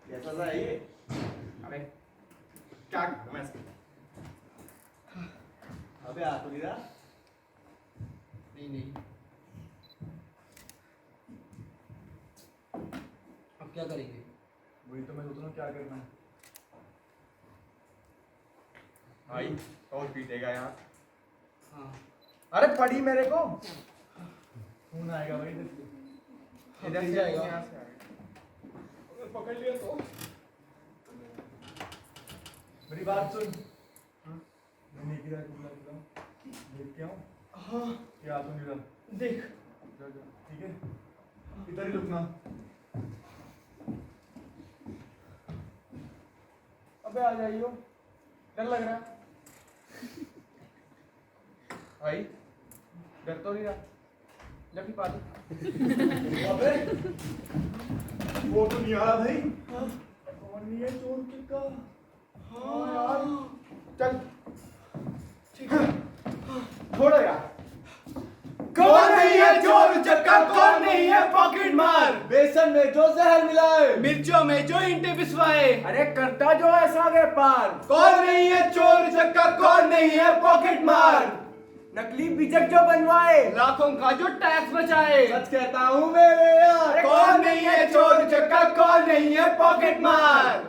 कैसा सा है ये? अबे क्या मैं अबे आ तो गिरा। नहीं अब क्या करेंगे? वही तो मैं सोच रहा हूँ क्या करना है। भाई और पीटेगा यहाँ। हाँ अरे पड़ी मेरे को। खून आएगा भाई इधर से। इधर से आएगा, यहाँ से आएगा। अगर पकड़ लिया तो मेरी बात सुन। मैं नहीं गिरा, देख के आऊँ हाँ क्या तो गिरा। देख। ठीक है, इधर ही रुकना। अबे आ जाइयो, डर लग रहा है। भाई डर तो नहीं रहा, जब भी पाती। अबे वो तो नहीं आ रहा भाई। कौन नहीं है चोर किसका? हाँ यार चल ठीक है, छोड़ो यार। कौन नहीं है चोर उचक्का, कौन नहीं है पॉकेट मार? बेसन में जो जहर मिलाए, मिर्चों में जो ईंटें पिसवाए, अरे करता जो ऐसा व्यापार। कौन नहीं है चोर चक्का, कौन नहीं है पॉकेट मार? नकली बिजक जो बनवाए, लाखों का जो टैक्स बचाए, सच कहता हूँ मेरे यार। कौन नहीं है चोर चक्का, कौन नहीं है पॉकेट मार?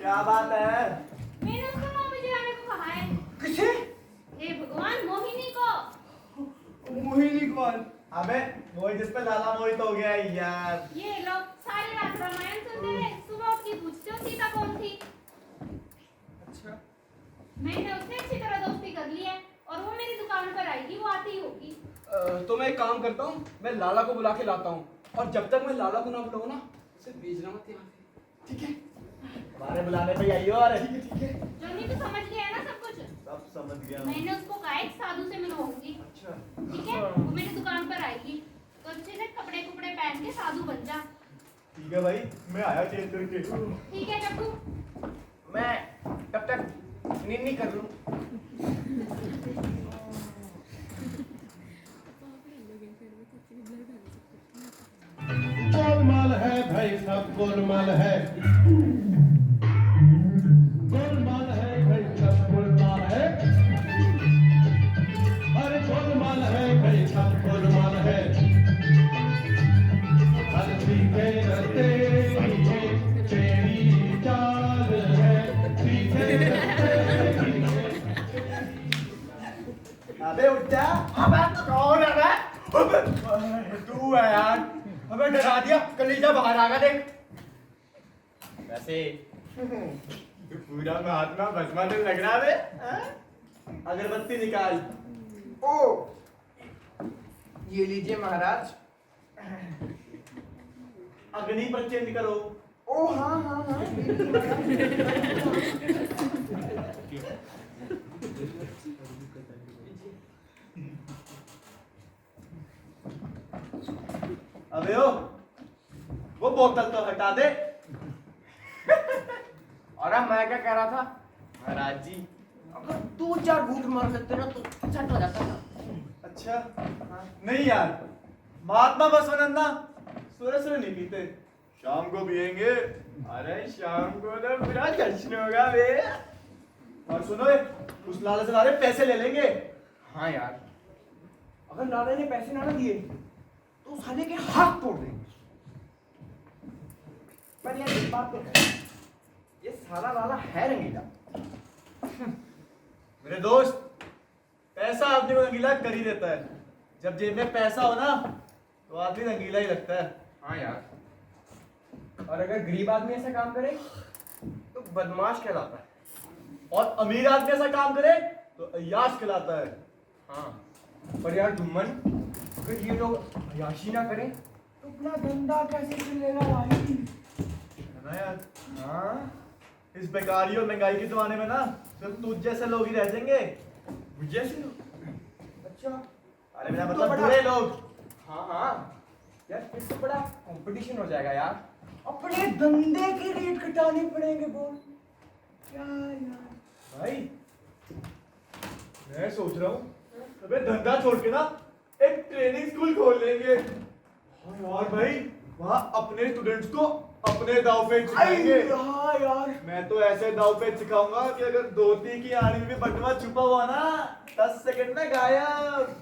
क्या बात है? मैंने उसको 9 बजे आने को कहा है। किसे? हे भगवान, मोहिनी को। मोहिनी कौन? अबे वही जिस पे लाला मोहित हो गया है यार। ये लोग सारी रात रामायण सुनते रहे, सुबह उठ के पूछते हो सीता कौन थी। अच्छा तो मैं एक काम करता हूँ, मैं लाला को बुला के लाता हूँ, और जब तक मैं लाला को ना बुलाऊँ ना, उसे भेजना मत यहाँ से, ठीक है? हमारे बुलाने पे आइयो। अरे ठीक है। जोनी तो समझ गया है ना सब कुछ? सब समझ गया। मैंने उसको कहा एक साधु से मिलवाऊंगी, अच्छा ठीक है? वो मेरी दुकान पर आएगी, तो अच्छे से कपड़े कुपड़े पहन के साधु बन जा। ठीक है भाई, मैं आया चेंज करके। ठीक है टप्पू? मैं तब तक निन्नी कर लूँ। गोलमाल है भाई सब गोलमाल है, गोलमाल है भाई सब गोलमाल है, अरे गोलमाल है भाई सब गोलमाल है, हल्दी के रस्ते तेरी चाल है, सीधे रस्ते अबे उठ जा। अबे कौन है बे? अबे तू है यार, अबे डरा दिया, कलीजा बाहर आ गया देख। वैसे तू पूरा महात्मा भस्मा तो लग रहा है बे। अगरबत्ती निकाल। ओ ये लीजिए महाराज। अग्नि पर चेंज करो। ओ हाँ हाँ हाँ अबे ओ, वो बोतल तो हटा दे। और अब मैं क्या कह रहा था महाराज जी, अगर 2-4 घूंट मार सकते ना तो सेट हो जाता था। अच्छा नहीं यार, महात्मा बसवानंदा सुबह सुबह नहीं पीते, शाम को पियेंगे। अरे शाम को तो पूरा जश्न होगा बे। और सुनो उस लाला से हमारे पैसे ले लेंगे। हाँ यार, अगर लाला ने पैसे ना दिए तो साले के हाथ तोड़ देंगे। पर यार एक बात तो है, ये साला लाला है रंगीला। मेरे दोस्त, पैसा आदमी को रंगीला कर ही देता है। जब जेब में पैसा हो ना तो आदमी रंगीला ही लगता है। हाँ यार, और अगर गरीब आदमी ऐसा काम करे तो बदमाश कहलाता है। और अमीर आदमी ऐसा काम करे तो अय्याश कहलाता है। हाँ, पर यार दुम्मन, अगर ये लोग अय्याशी ना करें तो अपना धंधा कैसे चलेगा भाई? है ना यार? हाँ, इस बेकारी और महंगाई के जमाने में ना सिर्फ तुझ जैसे लोग ही रह जाएंगे। मुझे से अच्छा। अरे मेरा तो मतलब बड़ा- बुरे लोग। हाँ हाँ यार, फिर तो बड़ा कंपटीशन हो जाएगा यार, अपने धंधे के रेट घटाने पड़ेंगे बोल। क्या यार भाई मैं सोच रहा हूँ अबे धंधा छोड़ के ना एक ट्रेनिंग स्कूल खोल लेंगे। और भाई वहाँ अपने स्टूडेंट्स को अपने दाव पे सिखाएंगे। हाँ यार, मैं तो ऐसे दाव पे सिखाऊंगा कि अगर धोती की आड़ी में भी बटुआ छुपा हुआ ना 10 सेकंड में गायब।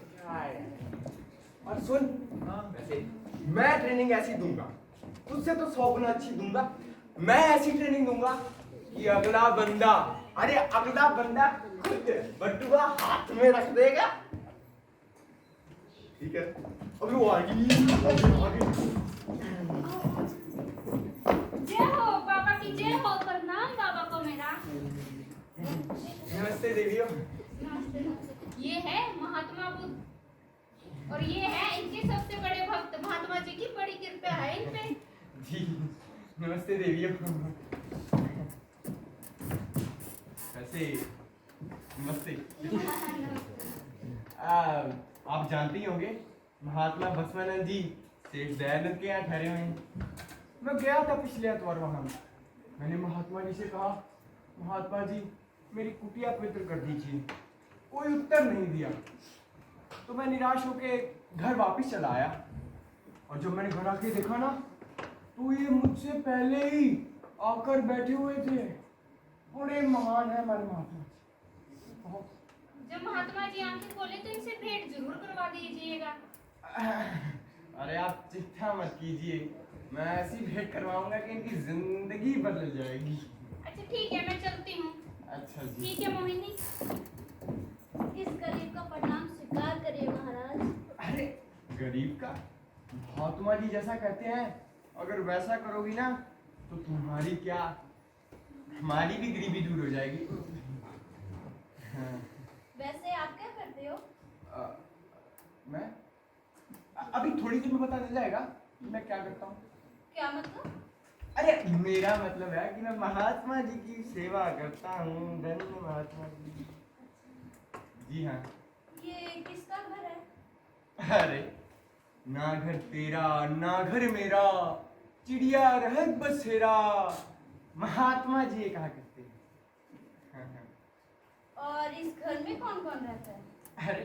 और सुन, वैसे मैं ट्रेनिंग ऐसी दूंगा, उससे तो 100 गुना अच्छी दूंगा। मैं ऐसी ट्रेनिंग दूंगा कि अगला बंदा खुद बटुआ हाथ में रख देगा। ठीक है। अभी वो आ गई। जय हो बाबा की जय हो, प्रणाम बाबा को मेरा। नमस्ते देवियों। नमस्ते नमस्ते। ये है महात्मा बुद्ध और ये है इनके सबसे बड़े भक्त, महात्मा जी की बड़ी कृपा है इन पे। जी नमस्ते देवियों। वैसे नमस्ते। आप जानते ही होंगे महात्मा बसवानंद जी सेठ दयानंद के यहाँ ठहरे हुए हैं। मैं गया था पिछले एतवार वहाँ। मैंने महात्मा जी से कहा, महात्मा जी मेरी कुटिया पवित्र कर दीजिए। कोई उत्तर नहीं दिया, तो मैं निराश होके घर वापस चला आया। और जब मैंने घर आके देखा ना, तो ये मुझसे पहले ही आकर बैठे हुए थे। बड़े महान है हमारे महात्मा जी। जब महात्मा जी आंखें खोले तो इनसे भेंट जरूर करवा दीजिएगा। अरे आप चिंता मत कीजिए, मैं ऐसी भेंट करवाऊंगा कि इनकी जिंदगी बदल जाएगी। अच्छा ठीक है, मैं चलती हूँ। अच्छा जी। ठीक है मोहिनी। इस गरीब का प्रणाम स्वीकार करिए महाराज। अरे गरीब का? महात्मा जी जैसा कहते हैं, अगर वैसा करोगी ना तो तुम्हारी क्या, हमारी भी गरीबी दूर हो जाएगी। हाँ। वैसे आप क्या करते हो? मैं अभी थोड़ी देर में पता चल जाएगा कि मैं क्या करता हूँ। क्या मतलब? अरे मेरा मतलब है कि मैं महात्मा जी की सेवा करता हूँ। धन्य महात्मा जी। जी हाँ। ये किसका घर है? अरे ना घर तेरा ना घर मेरा, चिड़िया रहत बसेरा, महात्मा जी ये कहा करते हैं। और इस घर में कौन कौन रहता है? अरे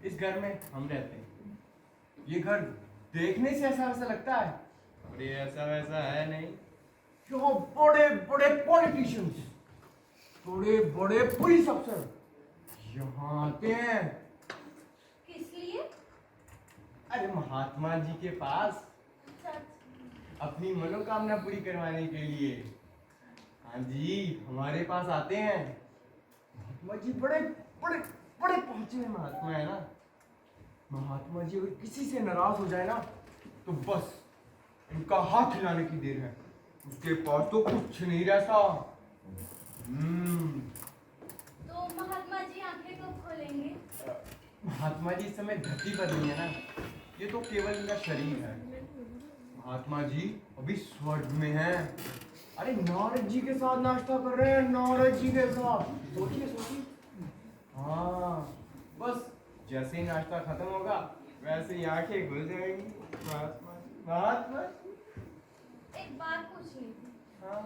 इस घर में हम रहते हैं। ये घर देखने से ऐसा वैसा लगता है, और ये ऐसा वैसा है नहीं। यहाँ बड़े बड़े पॉलिटिशियंस, बड़े बड़े पुलिस अफसर यहाँ आते हैं। किस लिए? अरे महात्मा जी के पास अच्छा अच्छा। अपनी मनोकामना पूरी करवाने के लिए। हाँ जी, हमारे पास आते हैं। महात्मा जी बड़े बड़े बड़े पहुंचे हुए महात्मा है ना। महात्मा जी अगर किसी से नाराज हो जाए ना, तो बस इनका हाथ हिलाने की देर है, उसके पास तो कुछ नहीं रहता। तो महात्मा जी आंखें कब खोलेंगे? महात्मा जी इस समय धरती पर नहीं है ना, ये तो केवल इनका शरीर है। महात्मा जी अभी स्वर्ग में हैं। अरे नारद जी के साथ नाश्ता कर रहे हैं, नारद जी के साथ। सोचिए सोचिए। हाँ बस जैसे ही नाश्ता खत्म होगा वैसे ही आंखें खुल जाएंगी। महात्मा जी, महात्मा जी। एक बात पूछनी थी। हाँ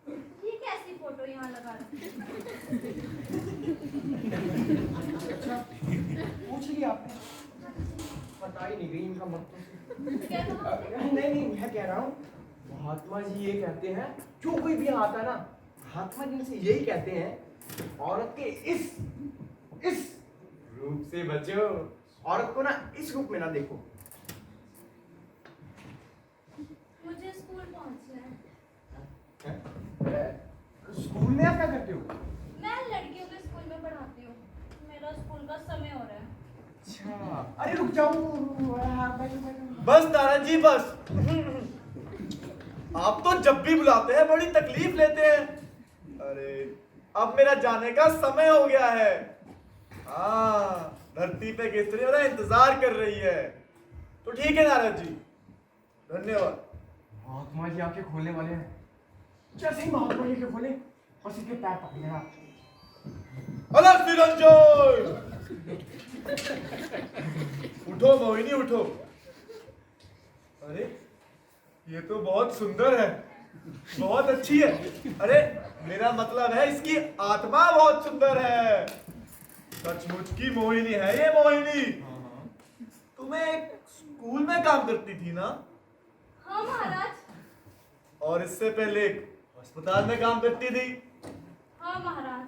ये कैसी फोटो यहाँ लगा रखी है? अच्छा पूछ लिया आपने, पता ही नहीं गई इनका मतलब। क्या कहा आपने? नहीं नहीं मैं कह रहा हूँ, महात्मा जी ये कहते हैं, जो कोई भी आता है ना, महात्मा जी से यही कहते हैं, औरत के इस रूप से बचो, औरत को ना इस रूप में ना देखो। मुझे स्कूल पहुंचना है। स्कूल में आप क्या करते हो? मैं लड़कियों के स्कूल में पढ़ाती हूँ। मेरा स्कूल का समय हो रहा है। अच्छा अरे रुक जाओ, बैठो बैठो। बस नारायण जी बस। आप तो जब भी बुलाते हैं बड़ी तकलीफ लेते हैं। अरे अब मेरा जाने का समय हो गया है। हाँ धरती पे एक स्त्री मेरा इंतजार कर रही है। तो ठीक है नारायण जी, धन्यवाद। महात्मा जी आके खोलने वाले हैं। जैसे ही महात्मा जी के खोले बस इनके पैर पकड़ेगा। अलग निरंजन, उठो मोहिनी उठो। अरे ये तो बहुत सुंदर है, बहुत अच्छी है। अरे मेरा मतलब है इसकी आत्मा बहुत सुंदर है। सचमुच की मोहिनी है ये मोहिनी। तुम्हें एक स्कूल में काम करती थी ना? हाँ महाराज। और इससे पहले एक अस्पताल में काम करती थी। हाँ महाराज,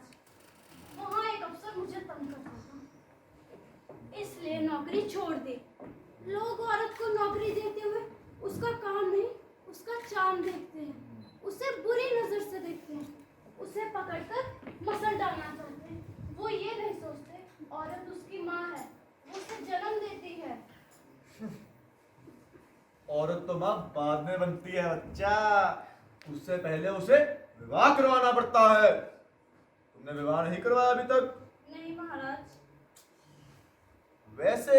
वहाँ एक अफसर मुझे तंग करता था, इसलिए नौकरी छोड़ दी। लोग औरत को नौकरी देते हुए उसका काम नहीं, उसका चाम देखते हैं, उसे बुरी नजर से देखते हैं, उसे पकड़कर मसल डालना चाहते हैं। वो ये नहीं सोचते औरत उसकी माँ है, वो उसे जन्म देती है। औरत तो माँ बाद में बनती है बच्चा, उससे पहले उसे विवाह करवाना पड़ता है। तुमने विवाह नहीं करवाया अभी तक? नहीं महाराज। वैसे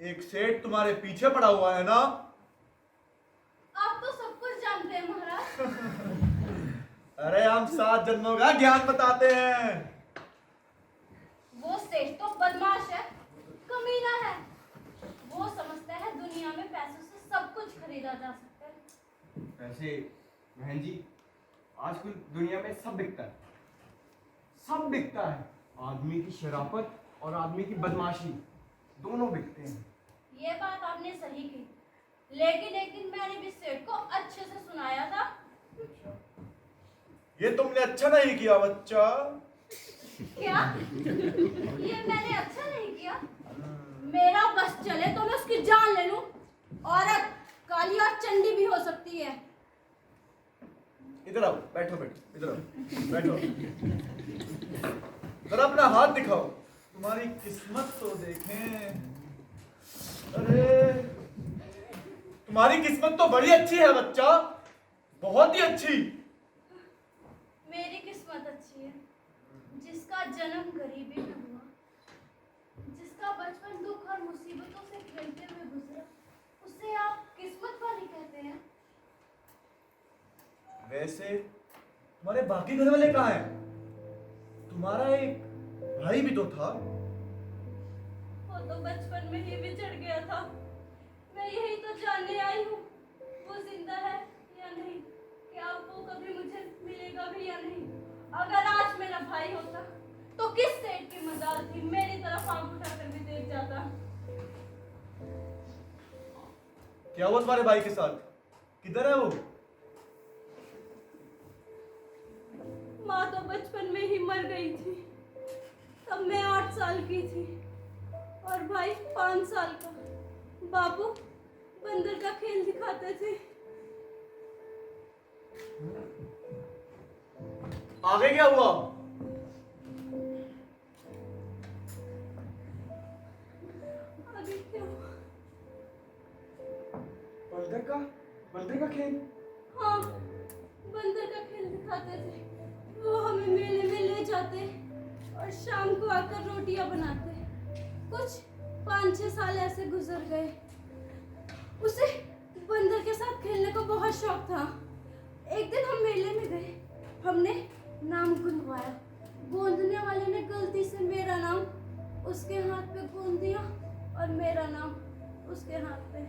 एक सेठ तुम्हारे पीछे पड़ा हुआ है ना? आप तो सब कुछ जानते हैं महाराज। अरे हम 7 जन्मों का ज्ञान बताते हैं। वो सेठ तो बदमाश है, कमीना है। वो समझता है दुनिया में पैसों से सब कुछ खरीदा जा सकता है। वैसे बहन जी, आजकल दुनिया में सब बिकता है, सब बिकता है। आदमी की शराफत और आदमी की बदमाशी दोनों बिकते हैं। ये बात आपने सही की, लेकिन एक दिन मैंने भी सेठ को अच्छे से सुनाया था। ये तुमने अच्छा नहीं किया बच्चा। क्या? ये मैंने अच्छा नहीं किया? मेरा बस चले तो मैं उसकी जान ले लूं। औरत काली और चंडी भी हो सकती है। इधर आओ, बैठो बैठो, इधर आओ, बैठो। जरा अपना हाथ दिखाओ, तुम्हारी किस्मत तो देखें। अरे तुम्हारी किस्मत तो बड़ी अच्छी है बच्चा, बहुत ही अच्छी। मेरी किस्मत अच्छी है, जिसका जन्म गरीबी में हुआ, जिसका बचपन दुख और मुसीबतों से खेलते हुए गुजरा, उसे आप किस्मत वाली कहते हैं। वैसे तुम्हारे बाकी घर वाले कहाँ हैं? तुम्हारा एक भाई भी तो था। वो तो बचपन में ही बिछड़ गया था। मैं यही तो जानने आई हूँ, वो जिंदा है या नहीं, क्या वो कभी मुझे मिलेगा भी या नहीं। अगर आज मेरा भाई होता तो किस सेठ की मजाल थी, मेरी तरफ आंख उठाकर भी देख जाता। क्या हुआ तुम्हारे भाई के साथ? किधर है वो? माँ तो बचपन में ही मर गई थी, तब मैं 8 साल की थी और भाई 5 साल का। बाबू बंदर का खेल दिखाते थे। आगे क्या हुआ? आगे क्या हुआ? बंदर का खेल? हाँ, बंदर का खेल दिखाते थे। वो हमें मेले में ले जाते और शाम को आकर रोटियां बनाते। कुछ 5-6 साल ऐसे गुजर गए। उसे बंदर के साथ खेलने को बहुत शौक था। एक दिन हम मेले में गए, हमने नाम गुंदवाया। गोंदने वाले ने गलती से मेरा नाम उसके हाथ पे गोंद दिया और मेरा नाम उसके हाथ पे।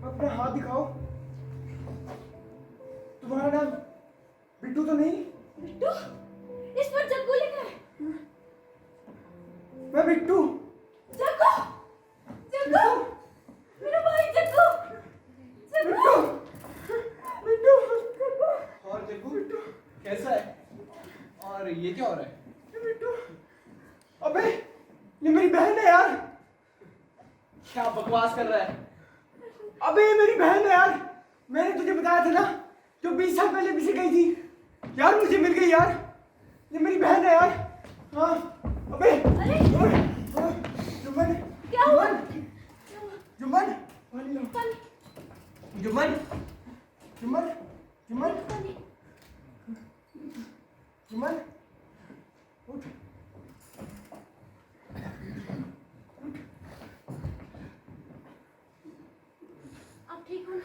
अपना हाथ दिखाओ। तुम्हारा नाम बिट्टू तो नहीं? बिट्टू? इस पर जग्गू लिखा है। मैं बिट्टू। जग्गू! जग्गू! मेरा भाई जग्गू! जग्गू! बिट्टू। और जग्गू कैसा है? और ये क्या हो रहा है? बिट्टू। अबे ये मेरी बहन है यार। क्या बकवास कर रहा है? अबे ये मेरी बहन है यार। मैंने तुझे बताया था ना, जो 20 साल पहले बिछड़ गई थी। यार मुझे मिल गई यार। ये मेरी बहन है यार। हाँ। अबे अरे! जुम्मन। क्या हुआ? जुम्मन। पानी लो। पानी। जुम्मन। जुम्मन। जुम्मन। पानी। जुम्मन। उठ। आप ठीक हो ना?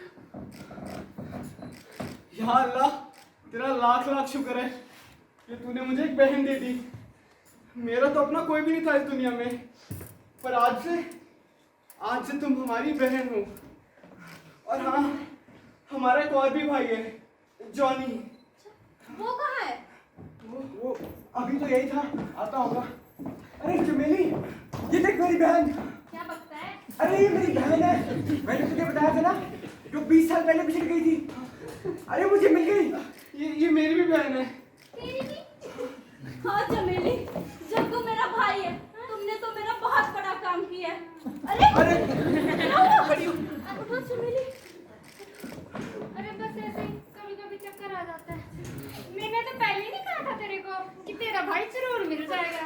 या अल्लाह, तेरा लाख लाख शुक्र है कि तूने मुझे एक बहन दे दी। मेरा तो अपना कोई भी नहीं था इस दुनिया में, पर आज से तुम हमारी बहन हो। और हाँ, हमारा एक और भी भाई है, जॉनी। वो कहाँ है? वो अभी तो यही था, आता होगा। अरे चमेली, ये देख मेरी बहन। क्या बकता है? अरे ये मेरी बहन है। मैंने तुझे बताया था ना, जो 20 साल पहले बिछड़ गई थी। अरे मुझे मिल गई। ये मेरी भी बहन है। तेरी भी? हाँ चमेली, जग्गू मेरा भाई है। तुमने तो मेरा बहुत बड़ा काम किया है। अरे! क्या हुआ? उठो चमेली। अरे बस ऐसे ही कभी कभी चक्कर आ जाता है। मैंने तो पहले ही नहीं कहा था तेरे को कि तेरा भाई जरूर मिल जाएगा।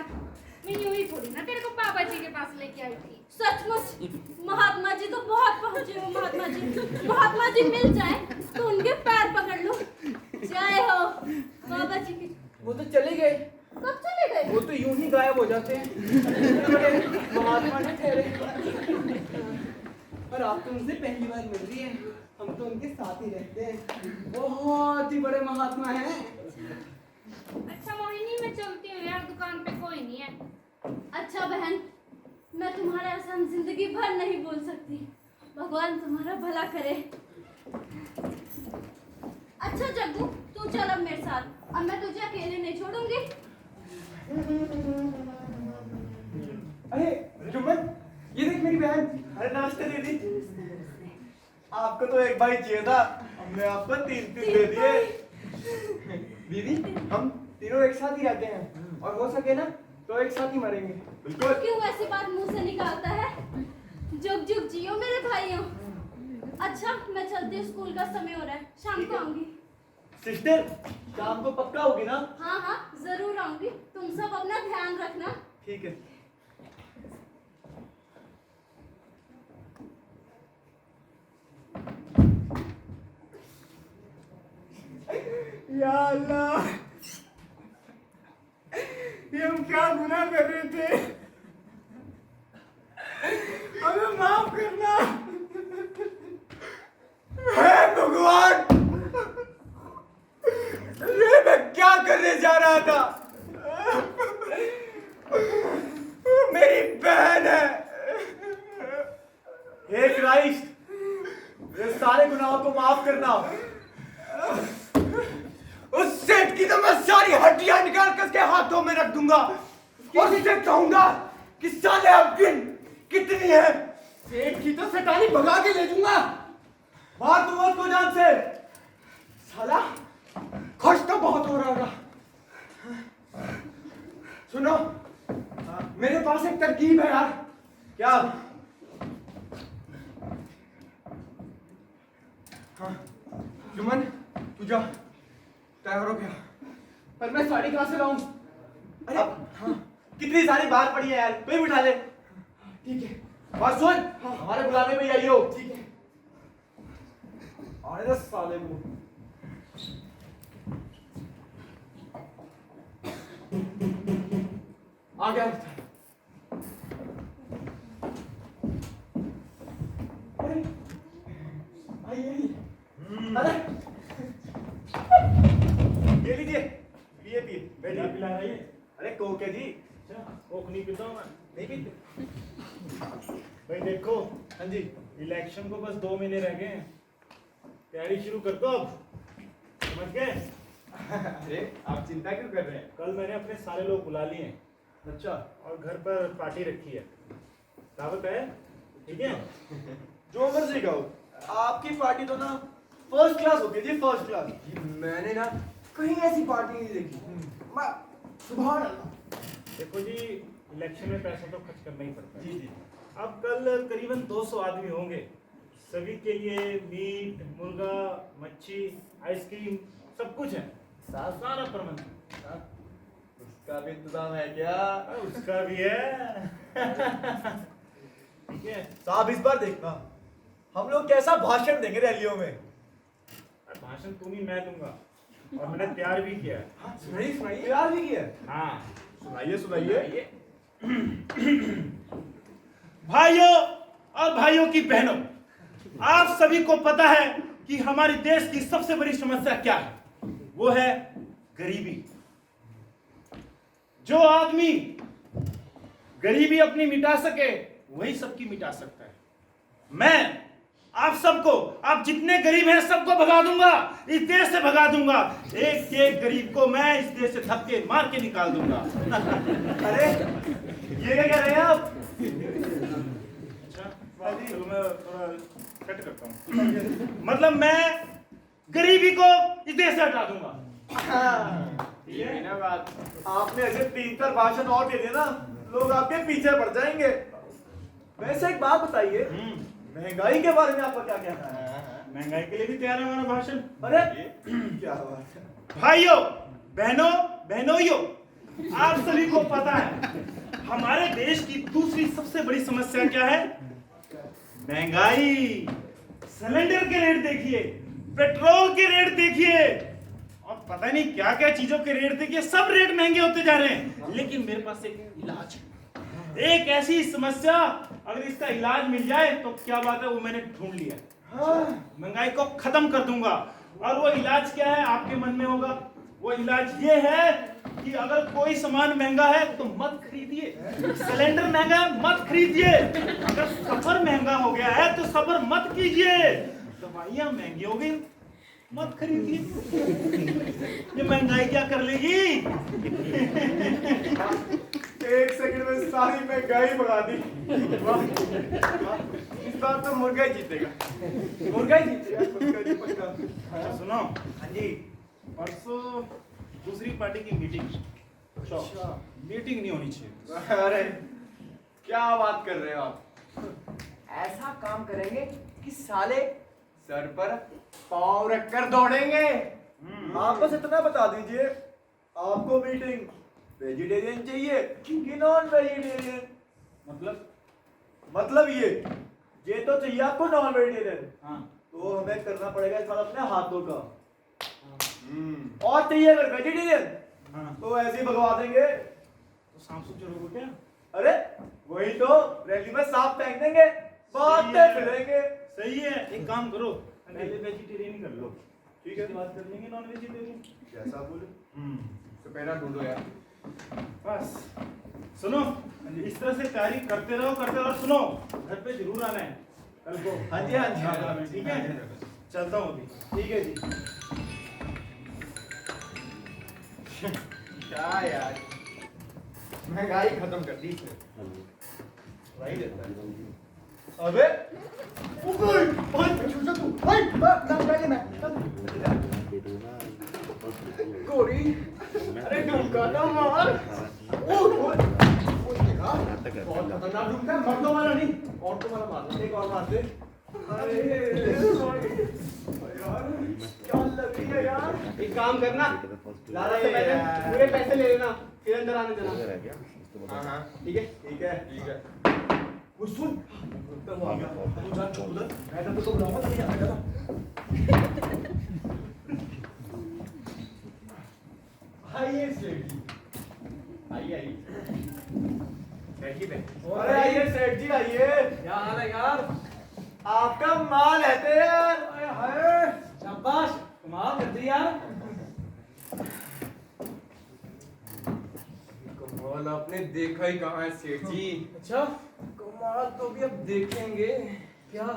मैं यूं ही थोड़ी ना तेरे को पापा जी के पास लेके आई थी। सचमुच महात्मा जी तो बहुत पहुंचे हो। महात्मा जी मिल जाए तो उनके पैर पकड़ लो। जय हो बाबा जी की। वो तो चले गए। कब चले गए? वो तो यूं ही गायब हो जाते हैं। बड़े महात्मा ने ठहरे। और आप तो उनसे पहली बार मिल रही है। हम तो उनके साथ ही रहते हैं। बहुत ही बड़े महात्मा हैं। अच्छा मोहिनी, मैं चलती हूँ यार, दुकान पे कोई नहीं है। अच्छा बहन, मैं तुम्हारा एहसान जिंदगी भर नहीं भूल सकती। भगवान तुम्हारा भला करे। अच्छा जग्गू, तू चल अब मेरे साथ। अब मैं तुझे अकेले नहीं छोड़ूंगी। अरे जुम्मन, ये देख मेरी बहन। अरे नमस्ते दीदी। आपको तो एक भाई चाहिए था, हमने आपको 3 दे दिए। दीदी हम तीनों एक साथ ही रहते हैं, और हो सके ना तो एक साथ ही मरेंगे। बिल्कुल। क्यों ऐसी बात मुंह से निकालता है? जुग जुग जियो मेरे भाइयों। अच्छा मैं चलती हूँ, स्कूल का समय हो रहा है, शाम को आऊंगी। सिस्टर, शाम को पक्का होगी ना? हाँ हाँ जरूर आऊंगी। तुम सब अपना ध्यान रखना। ठीक है। या अल्लाह, ये हम क्या गुनाह कर रहे थे। मेरे सारे गुनाहों को माफ करना। उस सेठ की तो मैं सारी हड्डियां निकाल कर उसके हाथों में रख दूंगा और उसे कहूंगा कि साले अब गिन कितनी है। सेठ की तो सटानी भगा के ले दूंगा। मार तू उसको जान से। साला खुश तो बहुत हो रहा होगा। सुनो, मेरे पास एक तरकीब है यार। क्या? हाँ, जुमन तू जा, तैयार हो गया। पर मैं साड़ी कहाँ से लाऊं? अरे हाँ, कितनी सारी बात पड़ी है यार, कोई बिठा ले। ठीक है। और सुन, हमारे बुलाने में आई हो। ठीक है। आने दे साले को। आ गया। अरे, आइए। अरे, ये लीजिए, पिए पिए, क्या बैठिए। पिला रही है? अरे कोक है जी। अच्छा, कोक नहीं पीता हूँ मैं। नहीं पीते? भाई देखो, हाँ जी। इलेक्शन को बस 2 महीने रह गए हैं। तैयारी शुरू कर दो अब, समझ गए? अरे आप चिंता क्यों कर रहे हैं? कल मैंने अपने सारे लोग बुला लिए हैं अच्छा, और घर पर पार्टी रखी है। दावत है, ठीक है? जो मर्जी का हो, आपकी पार्टी तो ना फर्स्ट क्लास होगी जी, फर्स्ट क्लास। मैंने ना कहीं ऐसी पार्टी नहीं देखी। मैं सुभान अल्लाह। देखो जी, इलेक्शन में पैसा तो खर्च करना ही पड़ता है। जी जी। अब कल करीबन 200 आदमी होंगे। सभी के लिए मीट, मुर्गा, मच्छी, आइसक्रीम सब कुछ है। सारा प्रबंध। उसका भी इंतजाम है क्या? उसका भी है। ठीक है। साहब इस बार देखना, हम लोग कैसा भाषण देंगे रैलियों में। भाषण तुम ही मैं दूंगा और मैंने तैयार भी किया है। सुनाइए सुनाइए। तैयार भी किया? हाँ, सुनाइए सुनाइए। भाइयों और भाइयों की बहनों, आप सभी को पता है कि हमारे देश की सबसे बड़ी समस्या क्या है। वो है गरीबी। जो आदमी गरीबी अपनी मिटा सके वही सबकी मिटा सकता है। मैं आप सबको, आप जितने गरीब हैं सबको भगा दूंगा, इस देश से भगा दूंगा। एक एक गरीब को मैं इस देश से धक्के मार के निकाल दूंगा। अरे ये क्या कह रहे हैं आप? चलो मैं थोड़ा कट करता हूँ। मतलब मैं गरीबी को इस देश से हटा दूंगा। ये है ना बात। आपने ऐसे 3-4 भाषण और दे दिए ना, लोग आपके पीछे पड़ जाएंगे। वैसे एक बात बताइए, महंगाई के बारे में आपका क्या कहना है? महंगाई के लिए भी तैयार है हमारा भाषण। अरे क्या बात है। भाइयों, बहनों, बहनोइयों, आप सभी को पता है हमारे देश की दूसरी सबसे बड़ी समस्या क्या है? महंगाई। सिलेंडर के रेट देखिए, पेट्रोल के रेट देखिए और पता नहीं क्या क्या चीजों के रेट देखिए। सब रेट महंगे होते जा रहे हैं। लेकिन मेरे पास एक इलाज है, एक ऐसी समस्या, अगर इसका इलाज मिल जाए तो क्या बात है, वो मैंने ढूंढ लिया। महंगाई को खत्म कर दूंगा। और वो इलाज क्या है आपके मन में होगा। वो इलाज ये है कि अगर कोई सामान महंगा है तो मत खरीदिए। सिलेंडर महंगा है मत खरीदिए। अगर सफर महंगा हो गया है तो सफर मत कीजिए। दवाइयां महंगी हो गई मत खरीदिए। ये महंगाई क्या कर लेगी? एक सेकंड में सारी महंगाई बढ़ा दी। इस बार तो मुर्गा ही जीतेगा। मुर्गा ही जीतेगा, पक्का जी पक्का। अच्छा सुनो, हाँ जी। परसों दूसरी पार्टी की मीटिंग। अच्छा, मीटिंग नहीं होनी चाहिए। अरे क्या बात कर रहे हो आप? ऐसा काम करेंगे कि साले सर पर पाँव रखकर दौड़ेंगे। आप बस इतना बता दीजिए, आपको मीटिंग वेजिटेरियन चाहिए कि नॉन वेजिटेरियन? मतलब ये तो चाहिए आपको नॉन वेजिटेरियन। हाँ। तो हमें करना पड़ेगा इस बार अपने हाथों का। और चाहिए अगर वेजिटेरियन हाँ। तो ऐसे ही भगवा देंगे। तो सांप सुप चढ़ोगे क्या? अरे वही तो, रैली में सांप फेंक देंगे, बातें फिरेंगे। सही है, एक काम करो, पहले वेजिटेरियन ही कर लो। ठीक है, बात कर लेंगे नॉन वेजिटेरियन। जैसा बोले। तो पहला ढूंढो यार। बस सुनो, इस तरह से तैयारी करते रहो। सुनो, घर पे जरूर आना है। कल को हाँ जी, हाँ जी, हाँ हाँ, जी, ठीक है चलता हूँ अभी। ठीक है जी। क्या यार, महंगाई खत्म कर दी इसने। वही देता है। अबे ओए ओए छूटा तू ओए ना पहले मैं गोरी, अरे डुमका तो मार। बहुत खतरनाक डुमका है, मर्दों वाला नहीं, औरतों वाला मारना। एक और मार दे। अरे यार, क्या लग रही है यार। एक काम करना, लाला से पहले पूरे पैसे ले लेना, फिर अंदर आने देना। हाँ हाँ, ठीक है ठीक है ठीक है। वो सुन तू जा उधर मैं तो बुलाऊंगा तभी आएगा ना। आइए सेठ जी, आइए आइए, बैठिए बैठिए। अरे आइए सेठ जी आइए। क्या हाल है यार? आपका माल है यार। हाय हाय, शाबाश, कमाल कर दी यार। कमाल आपने देखा ही कहाँ है सेठ जी। अच्छा, कमाल तो भी अब देखेंगे। क्या?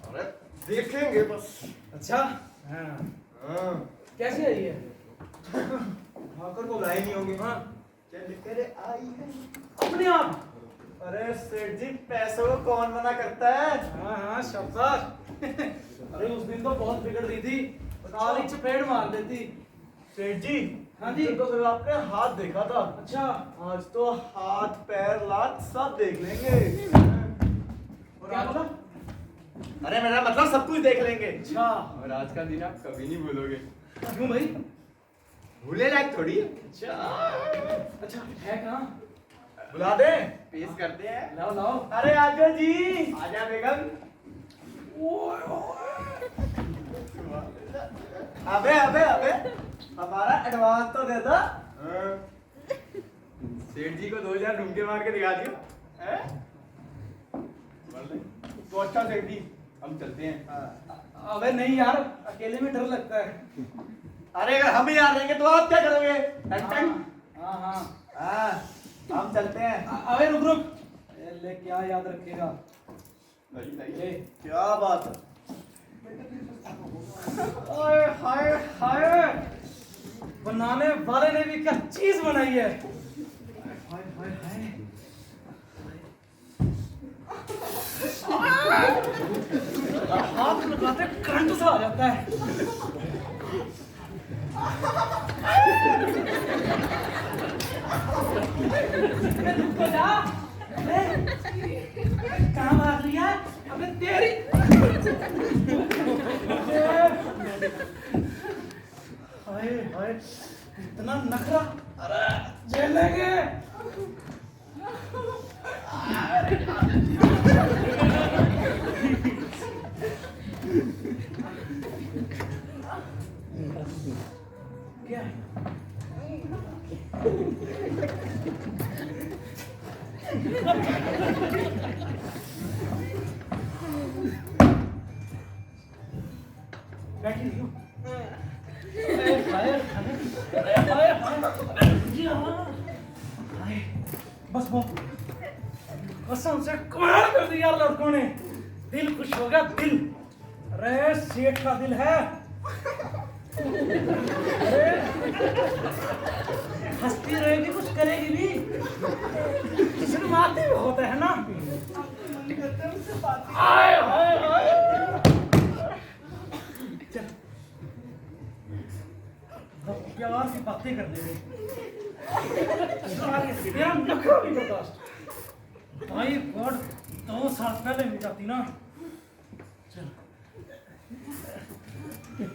अरे देखेंगे बस। अच्छा, हाँ, हाँ, कैसे आई है? ठाकुर को बुलाए नहीं होंगे। हाँ, चल करे आई है। अपने आप। अरे सेठ जी पैसों को कौन मना करता है। हाँ हाँ, शाबाश। अरे उस दिन तो बहुत बिगड़ रही थी, सारी चपेट मार देती। सेठ जी हाँ जी। तो सिर्फ आपने हाथ देखा था। अच्छा, आज तो हाथ पैर लात सब देख लेंगे। क्या बोला? अरे मेरा मतलब सब कुछ देख लेंगे। अच्छा, और आज का दिन आप कभी नहीं भूलोगे। क्यों भाई? भूले लायक थोड़ी। अच्छा, अच्छा है कहाँ? बुला दे। पेश करते हैं। लाओ लाओ। अरे आजा जी। आजा बेगम। अबे अबे अबे हमारा एडवांस तो दे दो। सेठ जी को 2000 ढूंढ मार के दिखा दियो। हैं? तो अच्छा सेठ जी, हम चलते हैं। अबे नहीं यार, अकेले में डर लगता है। अरे अगर हम ही आ रहेंगे तो आप क्या करोगे। हाँ हाँ। हाँ हम चलते हैं। अबे रुक रुक, ले क्या याद रखेगा? ले। क्या बात है। ओए हाय हाय, बनाने वाले ने भी क्या चीज बनाई है। हाय हाय हाय, हाथ लगाते करंट सा आ जाता है। रुक तो जा। कहाँ भाग लिया? अबे तेरी। हाय हाय, इतना नखरा। अरे झेलेंगे। क्या है? बैठी रही हो। बस वो कसम से कमाल कर दिया लड़कों ने। दिल खुश हो गया, दिल। अरे सेठ का दिल है। अरे हंसती रहेगी, कुछ करेगी भी। शर्माती भी होता है ना। आए हाय हाय। चल, अब प्यार की बातें कर ले। मेरा नखरा नहीं बर्दाश्त। भाई गॉड, 2 साल पहले मिल जाती ना। चल,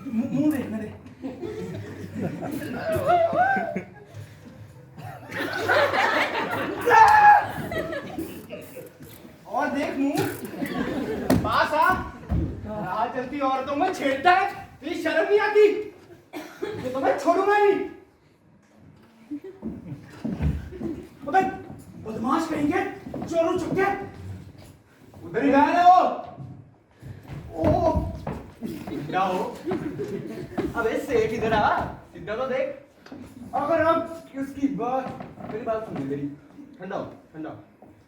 मुंह देख मेरे। और देख मुंह, पास आ। राह चलती औरतों में छेड़ता है, तुझे शर्म नहीं आती? ये तो मैं छोड़ूंगा नहीं। अबे बदमाश कहेंगे, चोरों चुपके। उधर ही गया ना वो। ओ, क्या हो? अबे सेठ इधर आ, सीधा तो देख। अगर अब उसकी बात, मेरी बात सुन मेरी। ठंडा हो, ठंडा हो।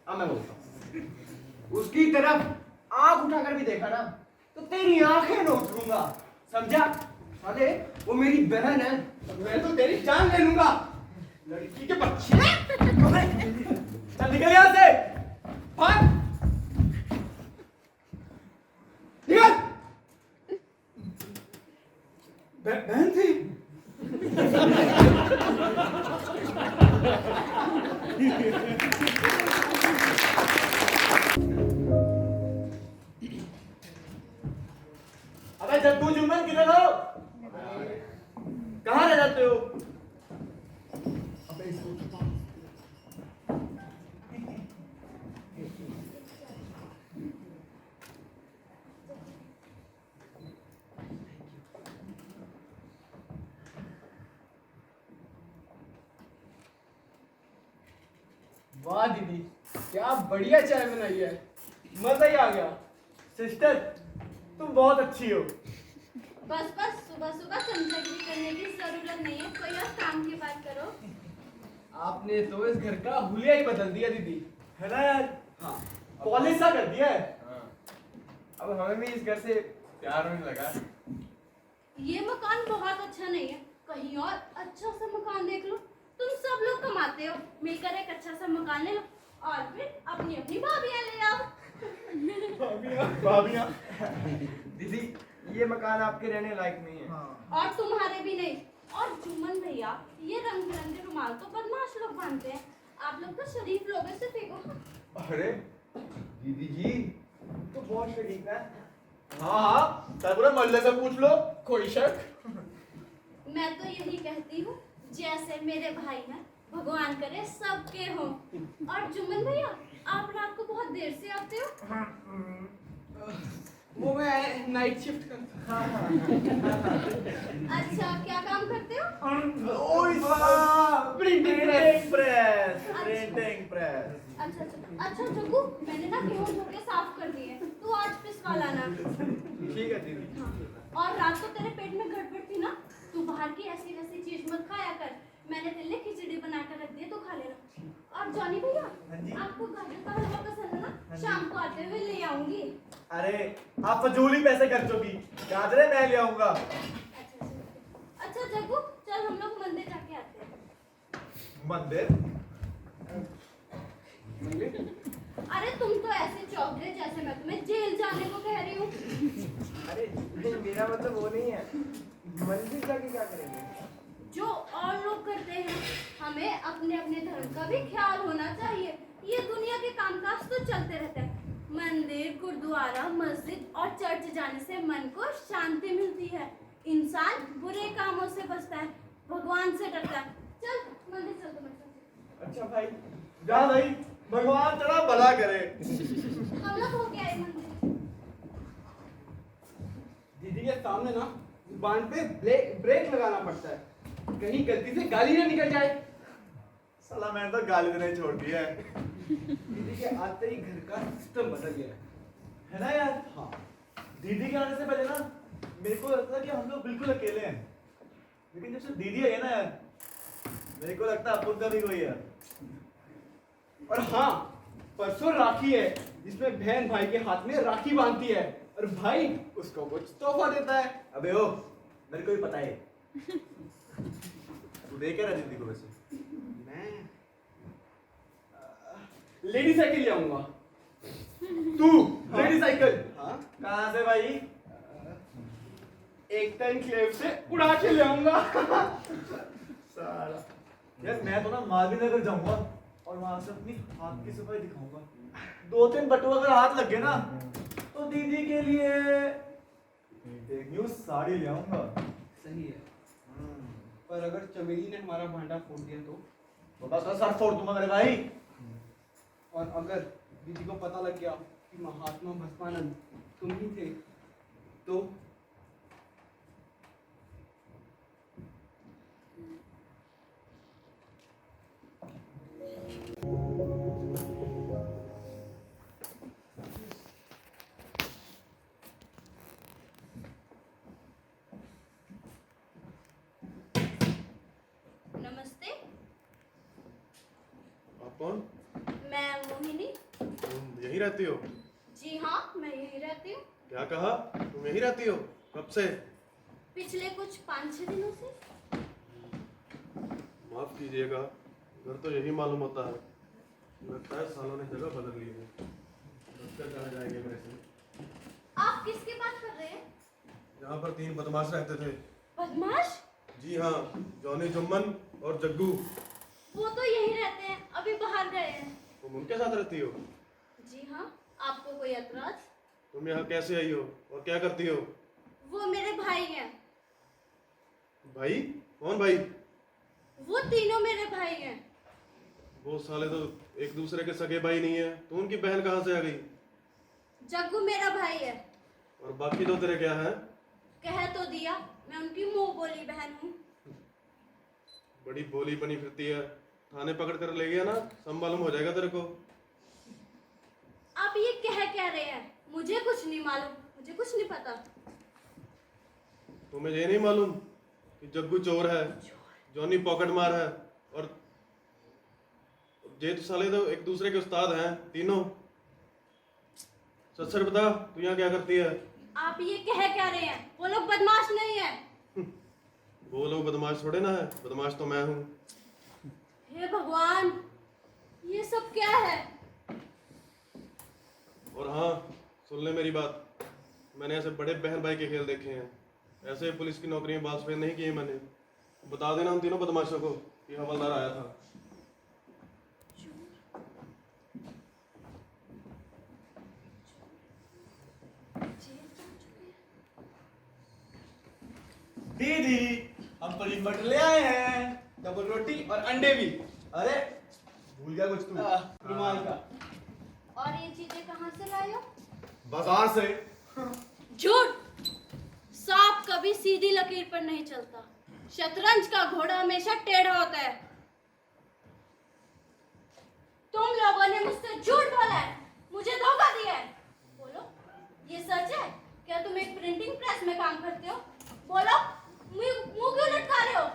अब मैं बोलता हूँ। उसकी तरफ आंख उठाकर भी देखा ना तो तेरी आंखें नोच लूंगा, समझा? साले वो मेरी बहन है, मैं तो तेरी जान ले लूंगा, लड़की के बच्चे। चल निकल यहाँ से। भाग निकल। बहन थी। अबे जग्गू जुम्मन किधर हो? कहाँ रह जाते हो? अबे इसको छुपा। वाह दीदी, क्या बढ़िया चाय बनाई है, मजा ही आ गया। सिस्टर तुम बहुत अच्छी हो। बस बस, सुबह सुबह चमचगिरी करने की जरूरत नहीं है, कोई और काम की बात करो। आपने तो इस घर का हुलिया ही बदल दिया दीदी। है ना यार? हाँ, पॉलिश सा कर दिया है। अब हमें भी इस घर से प्यार होने लगा। ये मकान बहुत अच्छा नहीं है, कहीं और अच्छा सा मकान देख लो। तुम सब लोग कमाते हो, मिलकर एक अच्छा सा मकान ले लो और फिर अपनी अपनी भाभियां ले आओ। भाभियाँ। दीदी ये मकान आपके रहने लायक नहीं है। और तुम्हारे भी नहीं। और जुम्मन भैया, ये रंग बिरंगे रुमाल तो बदमाश लोग बांधते हैं, आप लोग तो शरीफ लोग हैं, सिर्फ फेंको। अरे दीदी जी तो बहुत शरीफ है। हाँ हाँ, पूरा मोहल्ले से पूछ लो। कोई शक? मैं तो यही कहती हूँ, जैसे मेरे भाई हैं, भगवान करे सबके हों। और जुम्मन भैया, आप रात को बहुत देर से आते हो। वो मैं नाइट शिफ्ट करता हूँ। अच्छा, क्या काम करते हो? Printing press. Printing press. अच्छा अच्छा अच्छा जग्गू, मैंने ना गेहूं धो के साफ कर दिए, तू आज पिसवा लाना। ठीक है दीदी। हाँ। और रात को तेरे पेट में गड़बड़ थी ना, तू बाहर की ऐसी वैसी चीज मत खाया कर, मैंने तेरे लिए खिचड़ी बना कर रख दी है, तो खा लेना। और जॉनी भैया, आपको गाजर का हलवा पसंद है ना? शाम को आते हुए ले आऊंगी। अरे आप फजूल ही पैसे खर्चोगी, गाजरे मैं ले आऊंगा। अच्छा जग्गू, चल हम लोग मंदिर जाके आते हैं। मंदिर? अरे तुम तो ऐसे चौंक गए जैसे मैं तुम्हें जेल जाने को कह रही हूँ। अरे मेरा मतलब वो नहीं है, मंदिर जाके क्या करेंगे? जो और लोग करते हैं, हमें अपने अपने धर्म का भी ख्याल होना चाहिए। ये दुनिया के कामकाज तो चलते रहते हैं, मंदिर, गुरुद्वारा, मस्जिद और चर्च जाने से मन को शांति मिलती है, इंसान बुरे कामों से बचता है, भगवान से डरता है। चल मंदिर चल तुम्हें। अच्छा भाई, जा भाई, भगवान तेरा भला करे। हम लोग हो गया है मंदिर। दीदी के सामने ना बांध पे ब्रेक लगाना पड़ता है, कहीं गलती से गाली ना निकल जाए। साला मैंने तो गाली देना ही छोड़ दिया है। दीदी के आते ही घर का सिस्टम बदल गया है ना यार? हाँ। दीदी के आने से पहले ना मेरे को लगता है कि हम लोग बिल्कुल अकेले हैं, लेकिन जब से दीदी आई है ना यार, मेरे को लगता है अपन का भी कोई है। और हाँ, परसों राखी है जिसमें बहन भाई के हाथ में राखी बांधती है और भाई उसको कुछ तोहफा देता है। अबे ओ, मेरे को भी पता है। तू देखे रहा दीदी को वैसे? मैं लेडी साइकिल ले आऊंगा। तू लेडी साइकिल? हाँ। कहाँ से भाई? एक टाइम क्लेव से उड़ा के ले आऊंगा। साला यार, मैं तो ना मालवीय नगर जाऊंगा और वहां से अपनी हाथ की सफाई दिखाऊंगा। 2-3 बटुआ अगर हाथ लग गए ना, तो दीदी के लिए एक न्यू साड़ी ले आऊंगा। सही है, पर अगर चमेली ने हमारा भांडा फोड़ दिया तो बस सर फोड़ दूंगा मेरे भाई। और अगर दीदी को पता लग गया कि महात्मा भस्मानंद तुम ही थे तो नमस्ते, आप कौन? मैं मोहिनी। तुम यहीं रहती हो? जी हाँ, मैं यही रहती हूँ। क्या कहा? तुम यहीं रहती हो? कब से? पिछले कुछ 5-6 दिनों से। माफ कीजिएगा, घर तो यही मालूम होता है। लगता है सालों ने जगह बदल ली है। दफ्तर कहाँ जाएंगे मेरे से? आप किसकी बात कर रहे हैं? यहाँ पर 3 बदमाश रहते थे। बदमाश? जी हाँ, जॉनी जुम्मन और जग्गू। वो तो यहीं रहते हैं, अभी बाहर गए हैं। तुम उनके साथ रहती हो? जी हाँ, आपको कोई एतराज? तुम यहाँ कैसे आई हो और क्या करती हो? वो मेरे भाई हैं। भाई? कौन भाई? वो तीनों मेरे भाई हैं। वो साले तो एक दूसरे के सगे भाई नहीं है, तो उनकी बहन कहाँ से आ गई? जग्गू मेरा भाई है। और बाकी दो तेरे क्या है? कह तो दिया, मैं उनकी मुंह बोली बहन हूँ। बड़ी बोली बनी फिरती है। थाने पकड़ कर ले गया ना, सब मालूम हो जाएगा तेरे को। आप ये कह क्या रहे हैं? मुझे कुछ नहीं मालूम, मुझे कुछ नहीं पता। तुम्हें ये नहीं मालूम कि जग्गू चोर है, जॉनी पॉकेट मार है और ये तो साले तो एक दूसरे के उस्ताद हैं तीनों। सच सच बता, तू यहाँ क्या करती है? आप ये कह क्या रहे हैं? वो लोग बदमाश नहीं है। वो लोग बदमाश थोड़े ना है, बदमाश तो मैं हूँ। हे भगवान, ये सब क्या है? और हाँ, सुन ले मेरी बात, मैंने ऐसे बड़े बहन भाई के खेल देखे हैं। ऐसे पुलिस की नौकरी में बाल सफेद नहीं किए मैंने। बता देना उन तीनों बदमाशों को कि हवलदार आया था। दीदी, हम पनीर बटर ले आए हैं, डबल रोटी और अंडे भी। अरे भूल गया कुछ तू? रुमाल का। और ये चीजें कहाँ से लाए हो? बाजार से। झूठ! सांप कभी सीधी लकीर पर नहीं चलता। शतरंज का घोड़ा हमेशा टेढ़ा होता है। तुम लोगों ने मुझसे झूठ बोला है, मुझे धोखा दिया है। बोलो, ये सच है? क्या तुम एक प्रिंटिंग प्रेस में काम करते हो? बोलो, मुंह क्यों लटका रहे हो?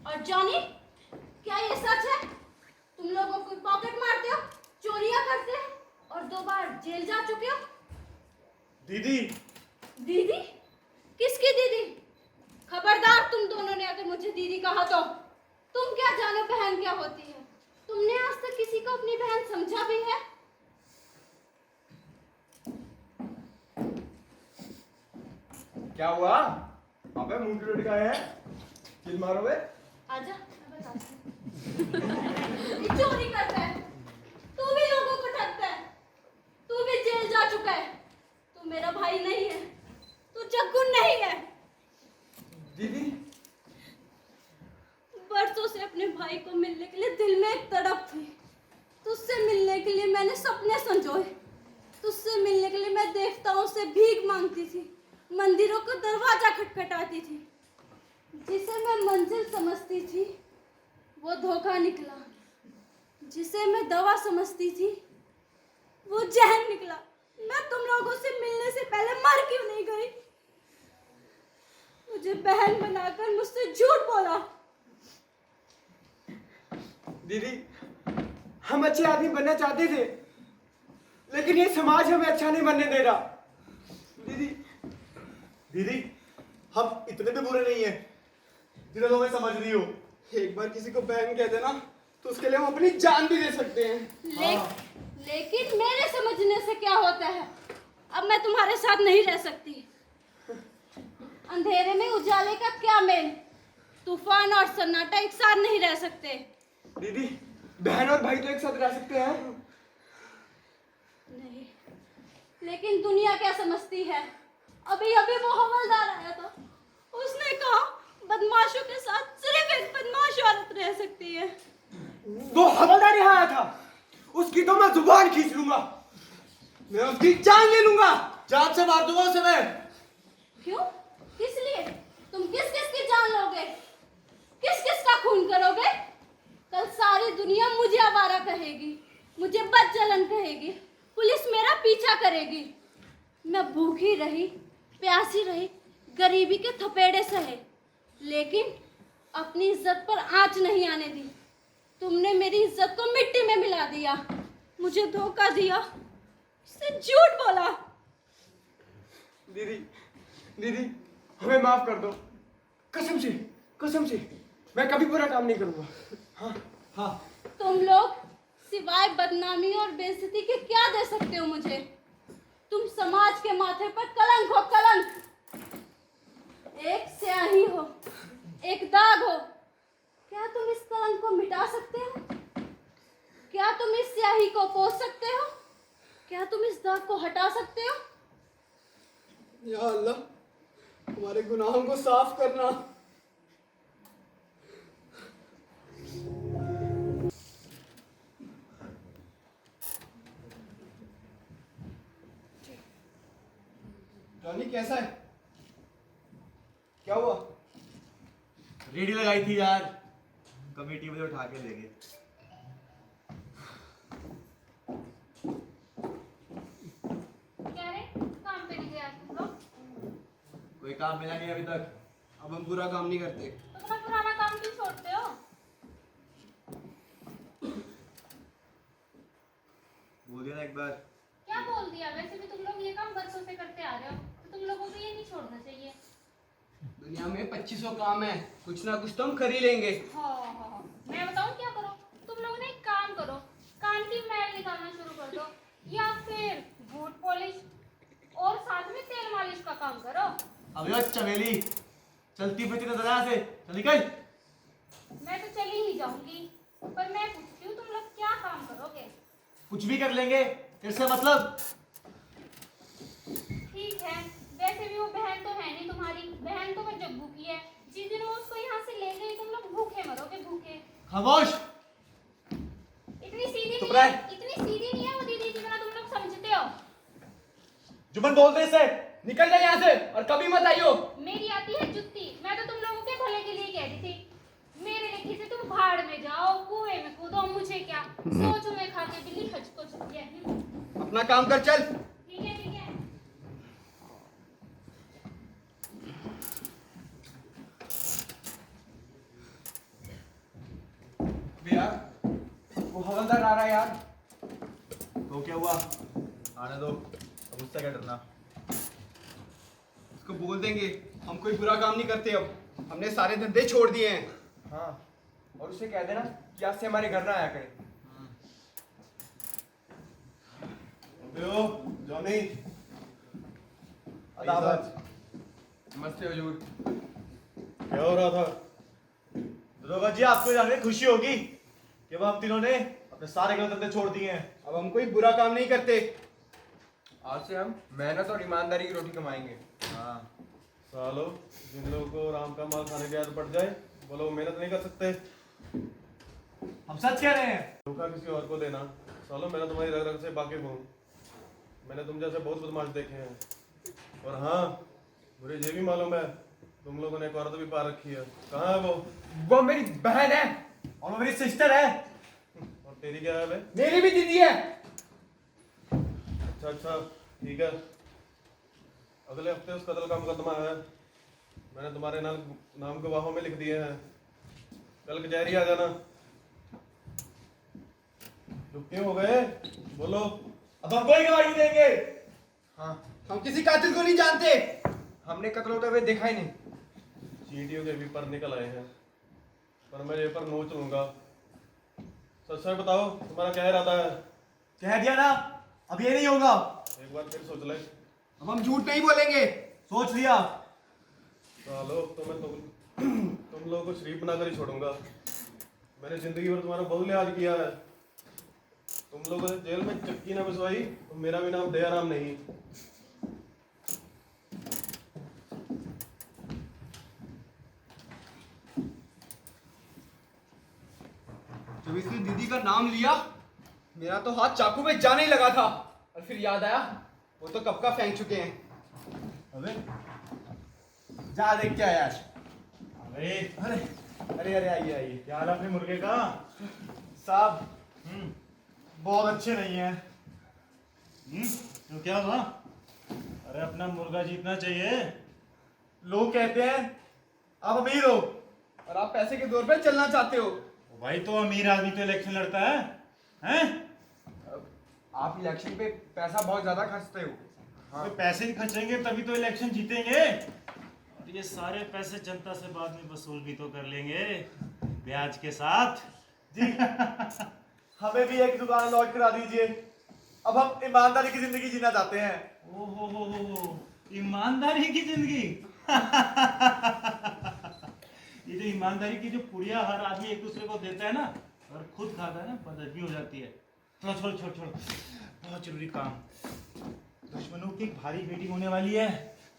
और जॉनी, क्या ये सच है? तुम लोगों को पॉकेट मारते हो, चोरियां करते हो और 2 बार जेल जा चुके हो? दीदी, दीदी? किसकी दीदी? खबरदार, तुम दोनों ने अगर मुझे दीदी कहा तो तुम क्या जानो बहन क्या होती है? तुमने आज तक किसी को अपनी बहन समझा भी है? क्या हुआ? अबे मुंह की रोटी खाए हैं? चिल मारो बे। आजा, मैं बताती हूँ। ये चोरी करता है, तू भी लोगों को ठगता है, तू भी जेल जा चुका है। तू मेरा भाई नहीं है, तू जग्गू नहीं है। दीदी, बरसों से अपने भाई को मिलने के लिए दिल में एक तड़प थी। तुझसे मिलने के लिए मैंने सपने संजोए। तुझसे मिलने के लिए मैं देवताओं से भीख मांगती थी, मंदिरों को दरवाजा खटखटाती थी। जिसे मैं मंजिल समझती थी वो धोखा निकला। जिसे मैं दवा समझती थी वो जहर निकला। मैं तुम लोगों से मिलने से पहले मर क्यों नहीं गई? मुझे बहन बनाकर मुझसे झूठ बोला। दीदी, हम अच्छे आदमी बनना चाहते थे, लेकिन ये समाज हमें अच्छा नहीं बनने दे रहा। दीदी, दीदी, हम इतने भी बुरे नहीं हैं जिन्हें तुम्हें समझ रही हो। एक बार किसी को बहन कह देना तो उसके लिए हम अपनी जान भी दे सकते हैं। लेकिन मेरे समझने से क्या होता है? अब मैं तुम्हारे साथ नहीं रह सकती। अंधेरे में उजाले का क्या मेल? तूफान और सन्नाटा एक साथ नहीं रह सकते। दीदी, बहन और भाई तो एक साथ रह सकते हैं। नहीं, लेकिन दुनिया क्या समझती है? अभी अभी वो हवलदार आया था, उसने कहा बदमाशों के साथ सिर्फ एक बदमाश औरत रह सकती है। वो हवलदार यहाँ आया था, उसकी तो मैं जुबान खींच लूंगा, मैं उसकी जान ले लूंगा, जान से मार दूंगा उसे मैं। क्यों? किस लिए? तुम किस किस की जान लोगे? किस किस का खून करोगे? कल सारी दुनिया मुझे आवारा कहेगी, मुझे बदचलन कहेगी, पुलिस मेरा पीछा करेगी। मैं भूखी रही, प्यासी रही, गरीबी के थपेड़े सहे, लेकिन अपनी इज्जत पर आंच नहीं आने दी। तुमने मेरी इज्जत को मिट्टी में मिला दिया, मुझे धोखा दिया, उसने झूठ बोला। दीदी दीदी हमें माफ कर दो, कसम से मैं कभी बुरा काम नहीं करूंगा। हाँ हाँ। तुम लोग सिवाय बदनामी और बेइज्जती के क्या दे सकते हो मुझे? तुम समाज के माथे पर कलंक हो, कलंक। एक स्याही हो, एक दाग हो। क्या तुम इस कलंक को मिटा सकते हो? क्या तुम इस स्याही को पोंछ सकते हो? क्या तुम इस दाग को हटा सकते हो? या अल्लाह, हमारे गुनाहों को साफ करना। जॉनी कैसा है? क्या हुआ? रेडी लगाई थी यार, कमेटी में उठा के ले गए। क्या रे, काम पे नहीं गए आज तुम लोग? कोई काम मिला नहीं अभी तक। अब हम पूरा काम नहीं करते। तो तुम्हारा पुराना काम क्यों छोड़ते हो? बोल दिया ना एक बार। क्या बोल दिया? वैसे भी तुम लोग ये काम बरसों से करते आ रहे हो, तो तुम लोगों को ये नहीं छोड़ना चाहिए। दुनिया में 2500 काम है, कुछ ना कुछ तो हम कर ही लेंगे। हाँ, मैं बताऊं क्या करो? तुम लोगों ने एक काम करो, कान की मैल निकालना शुरू कर दो, या फिर बूट पॉलिश और साथ में तेल मालिश का काम करो। अब यो चमेली चलती फिरती नजर आ से, चल निकल। मैं तो चली ही जाऊंगी, पर मैं पूछती हूँ तुम लोग क्या काम करोगे? कुछ भी कर लेंगे, तेरे से मतलब। ठीक है, वैसे भी वो बहन तो है नहीं तुम्हारी, बहन तो मैं जग्गू की है। जिस दिन वो उसको यहाँ से ले गई तुम लोग भूखे मरोगे, भूखे। खामोश। इतनी सीधी चुप नहीं है, रह। इतनी सीधी नहीं है वो दीदी जितना तुम लोग समझते हो। जुम्मन बोल दे इसे। निकल जाए यहाँ से और कभी मत आइयो। मेरी आती है जुत्ती, मैं तो तुम लोगों के भले के लिए कह रही थी। मेरे लेखी से तुम भाड़ में जाओ, कुएं में कूदो, मुझे क्या? सोचो मैं खा के बिल्ली हज को चुकी है। अपना काम कर चल। ठीक है, ठीक है। अबे यार, वो हवलदार आ रहा है यार। तो क्या हुआ? आने दो, अब उससे क्या डरना। उसको बोल देंगे हम कोई बुरा काम नहीं करते, अब हमने सारे धंधे छोड़ दिए हैं। हाँ, और उसे कह देना कि आज से हमारे घर ना आया करे। अबे ओ जॉनी, अदावत। नमस्ते हुजूर। क्या हो रहा था? दरोगा जी, आपको जानकर खुशी होगी कि अब हम तीनों ने अपने सारे गलत धंधे छोड़ दिए हैं। अब हम कोई बुरा काम नहीं करते। आज से हम मेहनत और ईमानदारी की रोटी कमाएंगे। हाँ। सालो, जिन लोगों को राम का माल खाने की आदत पड़ जाए, बोलो वो मेहनत नहीं कर सकते। हम सच कह रहे हैं। धोखा किसी और को देना। सालो, मैं तुम्हारी रग रग से वाकिफ हूँ। मैंने तुम जैसे बहुत बदमाश देखे हैं। और हाँ, मुझे ये भी मालूम है तुम लोगों ने एक औरत भी पा रखी है। कहाँ है वो? वो मेरी बहन है। और वो मेरी सिस्टर है। और तेरी क्या है बे? मेरी भी दीदी है। अच्छा, ठीक है। अगले हफ्ते उस कत्ल का मुकदमा है। मैंने तुम्हारे नाम गवाहों में लिख दिए हैं। कल कचहरी आ जाना। चुप क्यों हो गए? बोलो। अब हम कोई गवाही नहीं देंगे। हाँ, हम किसी कातिल को नहीं जानते। हमने कत्ल होते हुए देखा ही नहीं। चींटियों के भी पर निकल आए हैं, पर मैं ये पर नोच लूंगा। सच सच बताओ, तुम्हारा क्या इरादा है? कह दिया ना, अब ये नहीं होगा। एक बार फिर सोच ले। अब हम झूठ नहीं बोलेंगे। सोच लिया। चलो, तो मैं तुम लोगों को शरीफ बनाकर ही छोड़ूंगा। मैंने जिंदगी भर तुम्हारा बहुत लिहाज किया है। तुम लोगों ने जेल में चक्की ना बिछवाई तो मेरा भी नाम दयाराम नहीं। जब इसने दीदी का नाम लिया, मेरा तो हाथ चाकू में जाने ही लगा था। और फिर याद आया वो तो कब का फेंक चुके हैं। अबे जा देख क्या यार। अरे अरे अरे अरे आइए आइए। क्या हाल है अपने मुर्गे का? साहब बहुत अच्छे नहीं है। तो क्या हुआ? अरे अपना मुर्गा जीतना चाहिए। लोग कहते हैं आप अमीर हो। और आप पैसे के दौर पर चलना चाहते हो। भाई तो अमीर आदमी तो इलेक्शन लड़ता है, हैं? आप इलेक्शन पे पैसा बहुत ज्यादा खर्चते हो। हाँ। तो पैसे ही खर्चेंगे तभी तो इलेक्शन जीतेंगे। और ये सारे पैसे जनता से बाद में वसूल भी तो कर लेंगे, ब्याज के साथ। जी हमें भी एक दुकान लॉट करा दीजिए। अब हम ईमानदारी की जिंदगी जीना चाहते हैं। ओहो हो, ईमानदारी की जिंदगी। ये जो ईमानदारी की जो पुड़िया हर आदमी एक दूसरे को देता है ना और खुद खाता है ना, बदहजमी हो जाती है। थोड़ा छोड़ छोड़ छोड़, बहुत जरूरी काम। दुश्मनों की भारी मीटिंग होने वाली है।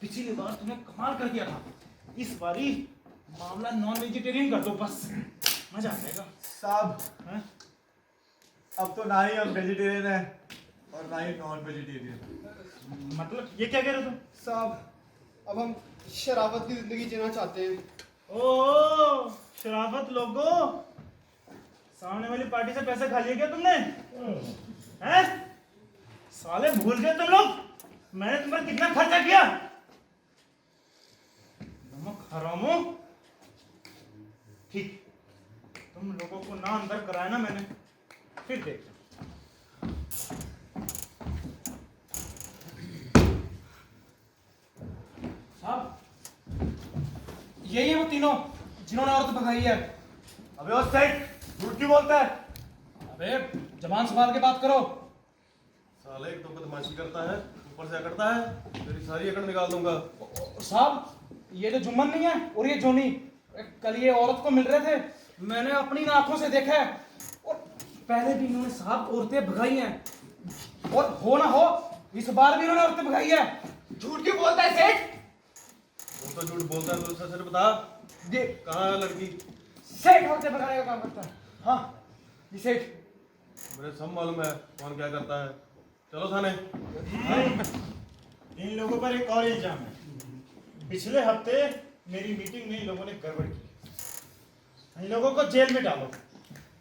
पिछली बार तुमने कमाल कर दिया था, इस बारी मामला नॉन वेजिटेरियन कर दो, बस मजा आ जाएगा। साहब हाँ? अब तो ना ही हम वेजिटेरियन हैं और ना ही नॉन वेजिटेरियन। मतलब ये क्या कह रहे हो तुम? साहब अब हम शराफत की जिंदगी जीना चाहते हैं। ओ शराफत लोगो, सामने वाली पार्टी से पैसे खा लिए क्या तुमने? हैं? साले भूल गए तुम लोग मैंने तुम पर कितना खर्चा किया? नमक हरामो। ठीक, तुम लोगों को ना अंदर कराया ना मैंने, फिर देख। साहब यही है वो तीनों जिन्होंने औरत भगाई है। अबे वो सेठ झूठ क्यों बोलता है? अबे जबान संभाल के बात करो। साले एक तो बदमाशी करता है, ऊपर से अकड़ता है, तेरी सारी अकड़ निकाल दूंगा। साहब ये जो जुम्मन नहीं है और ये जोनी, कल ये औरत को मिल रहे थे, मैंने अपनी आंखों से देखा है। और पहले भी इन्होंने साहब औरतें भगाई हैं और हो ना हो इस बार भी इन्होंने औरतें भगाई है। झूठ क्यों बोलता है सेठ? वो तो झूठ बोलता है, तो उसका सच बता, ये कहाँ है लड़की? सेठ औरतें भगाने का काम करता है। हाँ ये सेठ। मुझे सब मालूम है कौन क्या करता है। चलो थाने। इन लोगों पर एक और इल्जाम है। पिछले हफ्ते मेरी मीटिंग में इन लोगों ने गड़बड़ की। इन लोगों को जेल में डालो,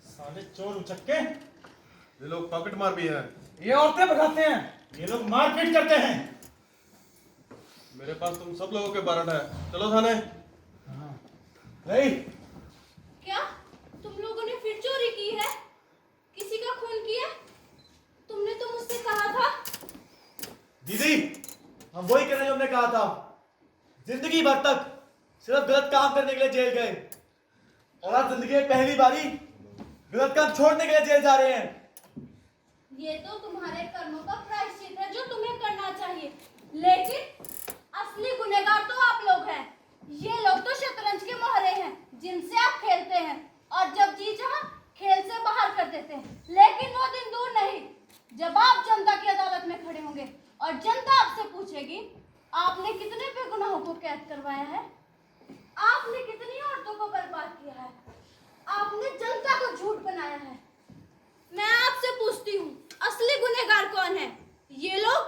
साले चोर उचक्के। ये लोग पॉकेट मार भी हैं। ये औरतें भगाते हैं, ये लोग मारपीट करते हैं। मेरे पास तुम सब लोगों के वारंट है। चलो थाने। नहीं क्या तुम लोगों ने फिर चोरी की है? किसी का खून किया? तुमने तो मुझसे कहा था। दीदी हम वही करने जो हमने कहा था। जिंदगी भर तक सिर्फ गलत काम करने के लिए जेल गए और आज जिंदगी में पहली बारी गलत काम छोड़ने के लिए जेल जा रहे हैं। ये तो तुम्हारे कर्मों का प्रायश्चित है जो तुम्हें करना चाहिए, लेकिन असली गुनहगार तो आप लोग हैं। ये लोग तो शतरंज के मोहरे हैं जिनसे आप खेलते हैं और जब जी चाहा खेल से बाहर कर देते हैं। लेकिन वो दिन दूर नहीं जब आप जनता की अदालत में खड़े होंगे और जनता आपसे पूछेगी आपने कितने बेगुनाहों को कैद करवाया है, आपने कितनी औरतों को बर्बाद किया है, आपने जनता को झूठ बनाया है। मैं आपसे पूछती हूँ असली गुनहगार कौन है? ये लोग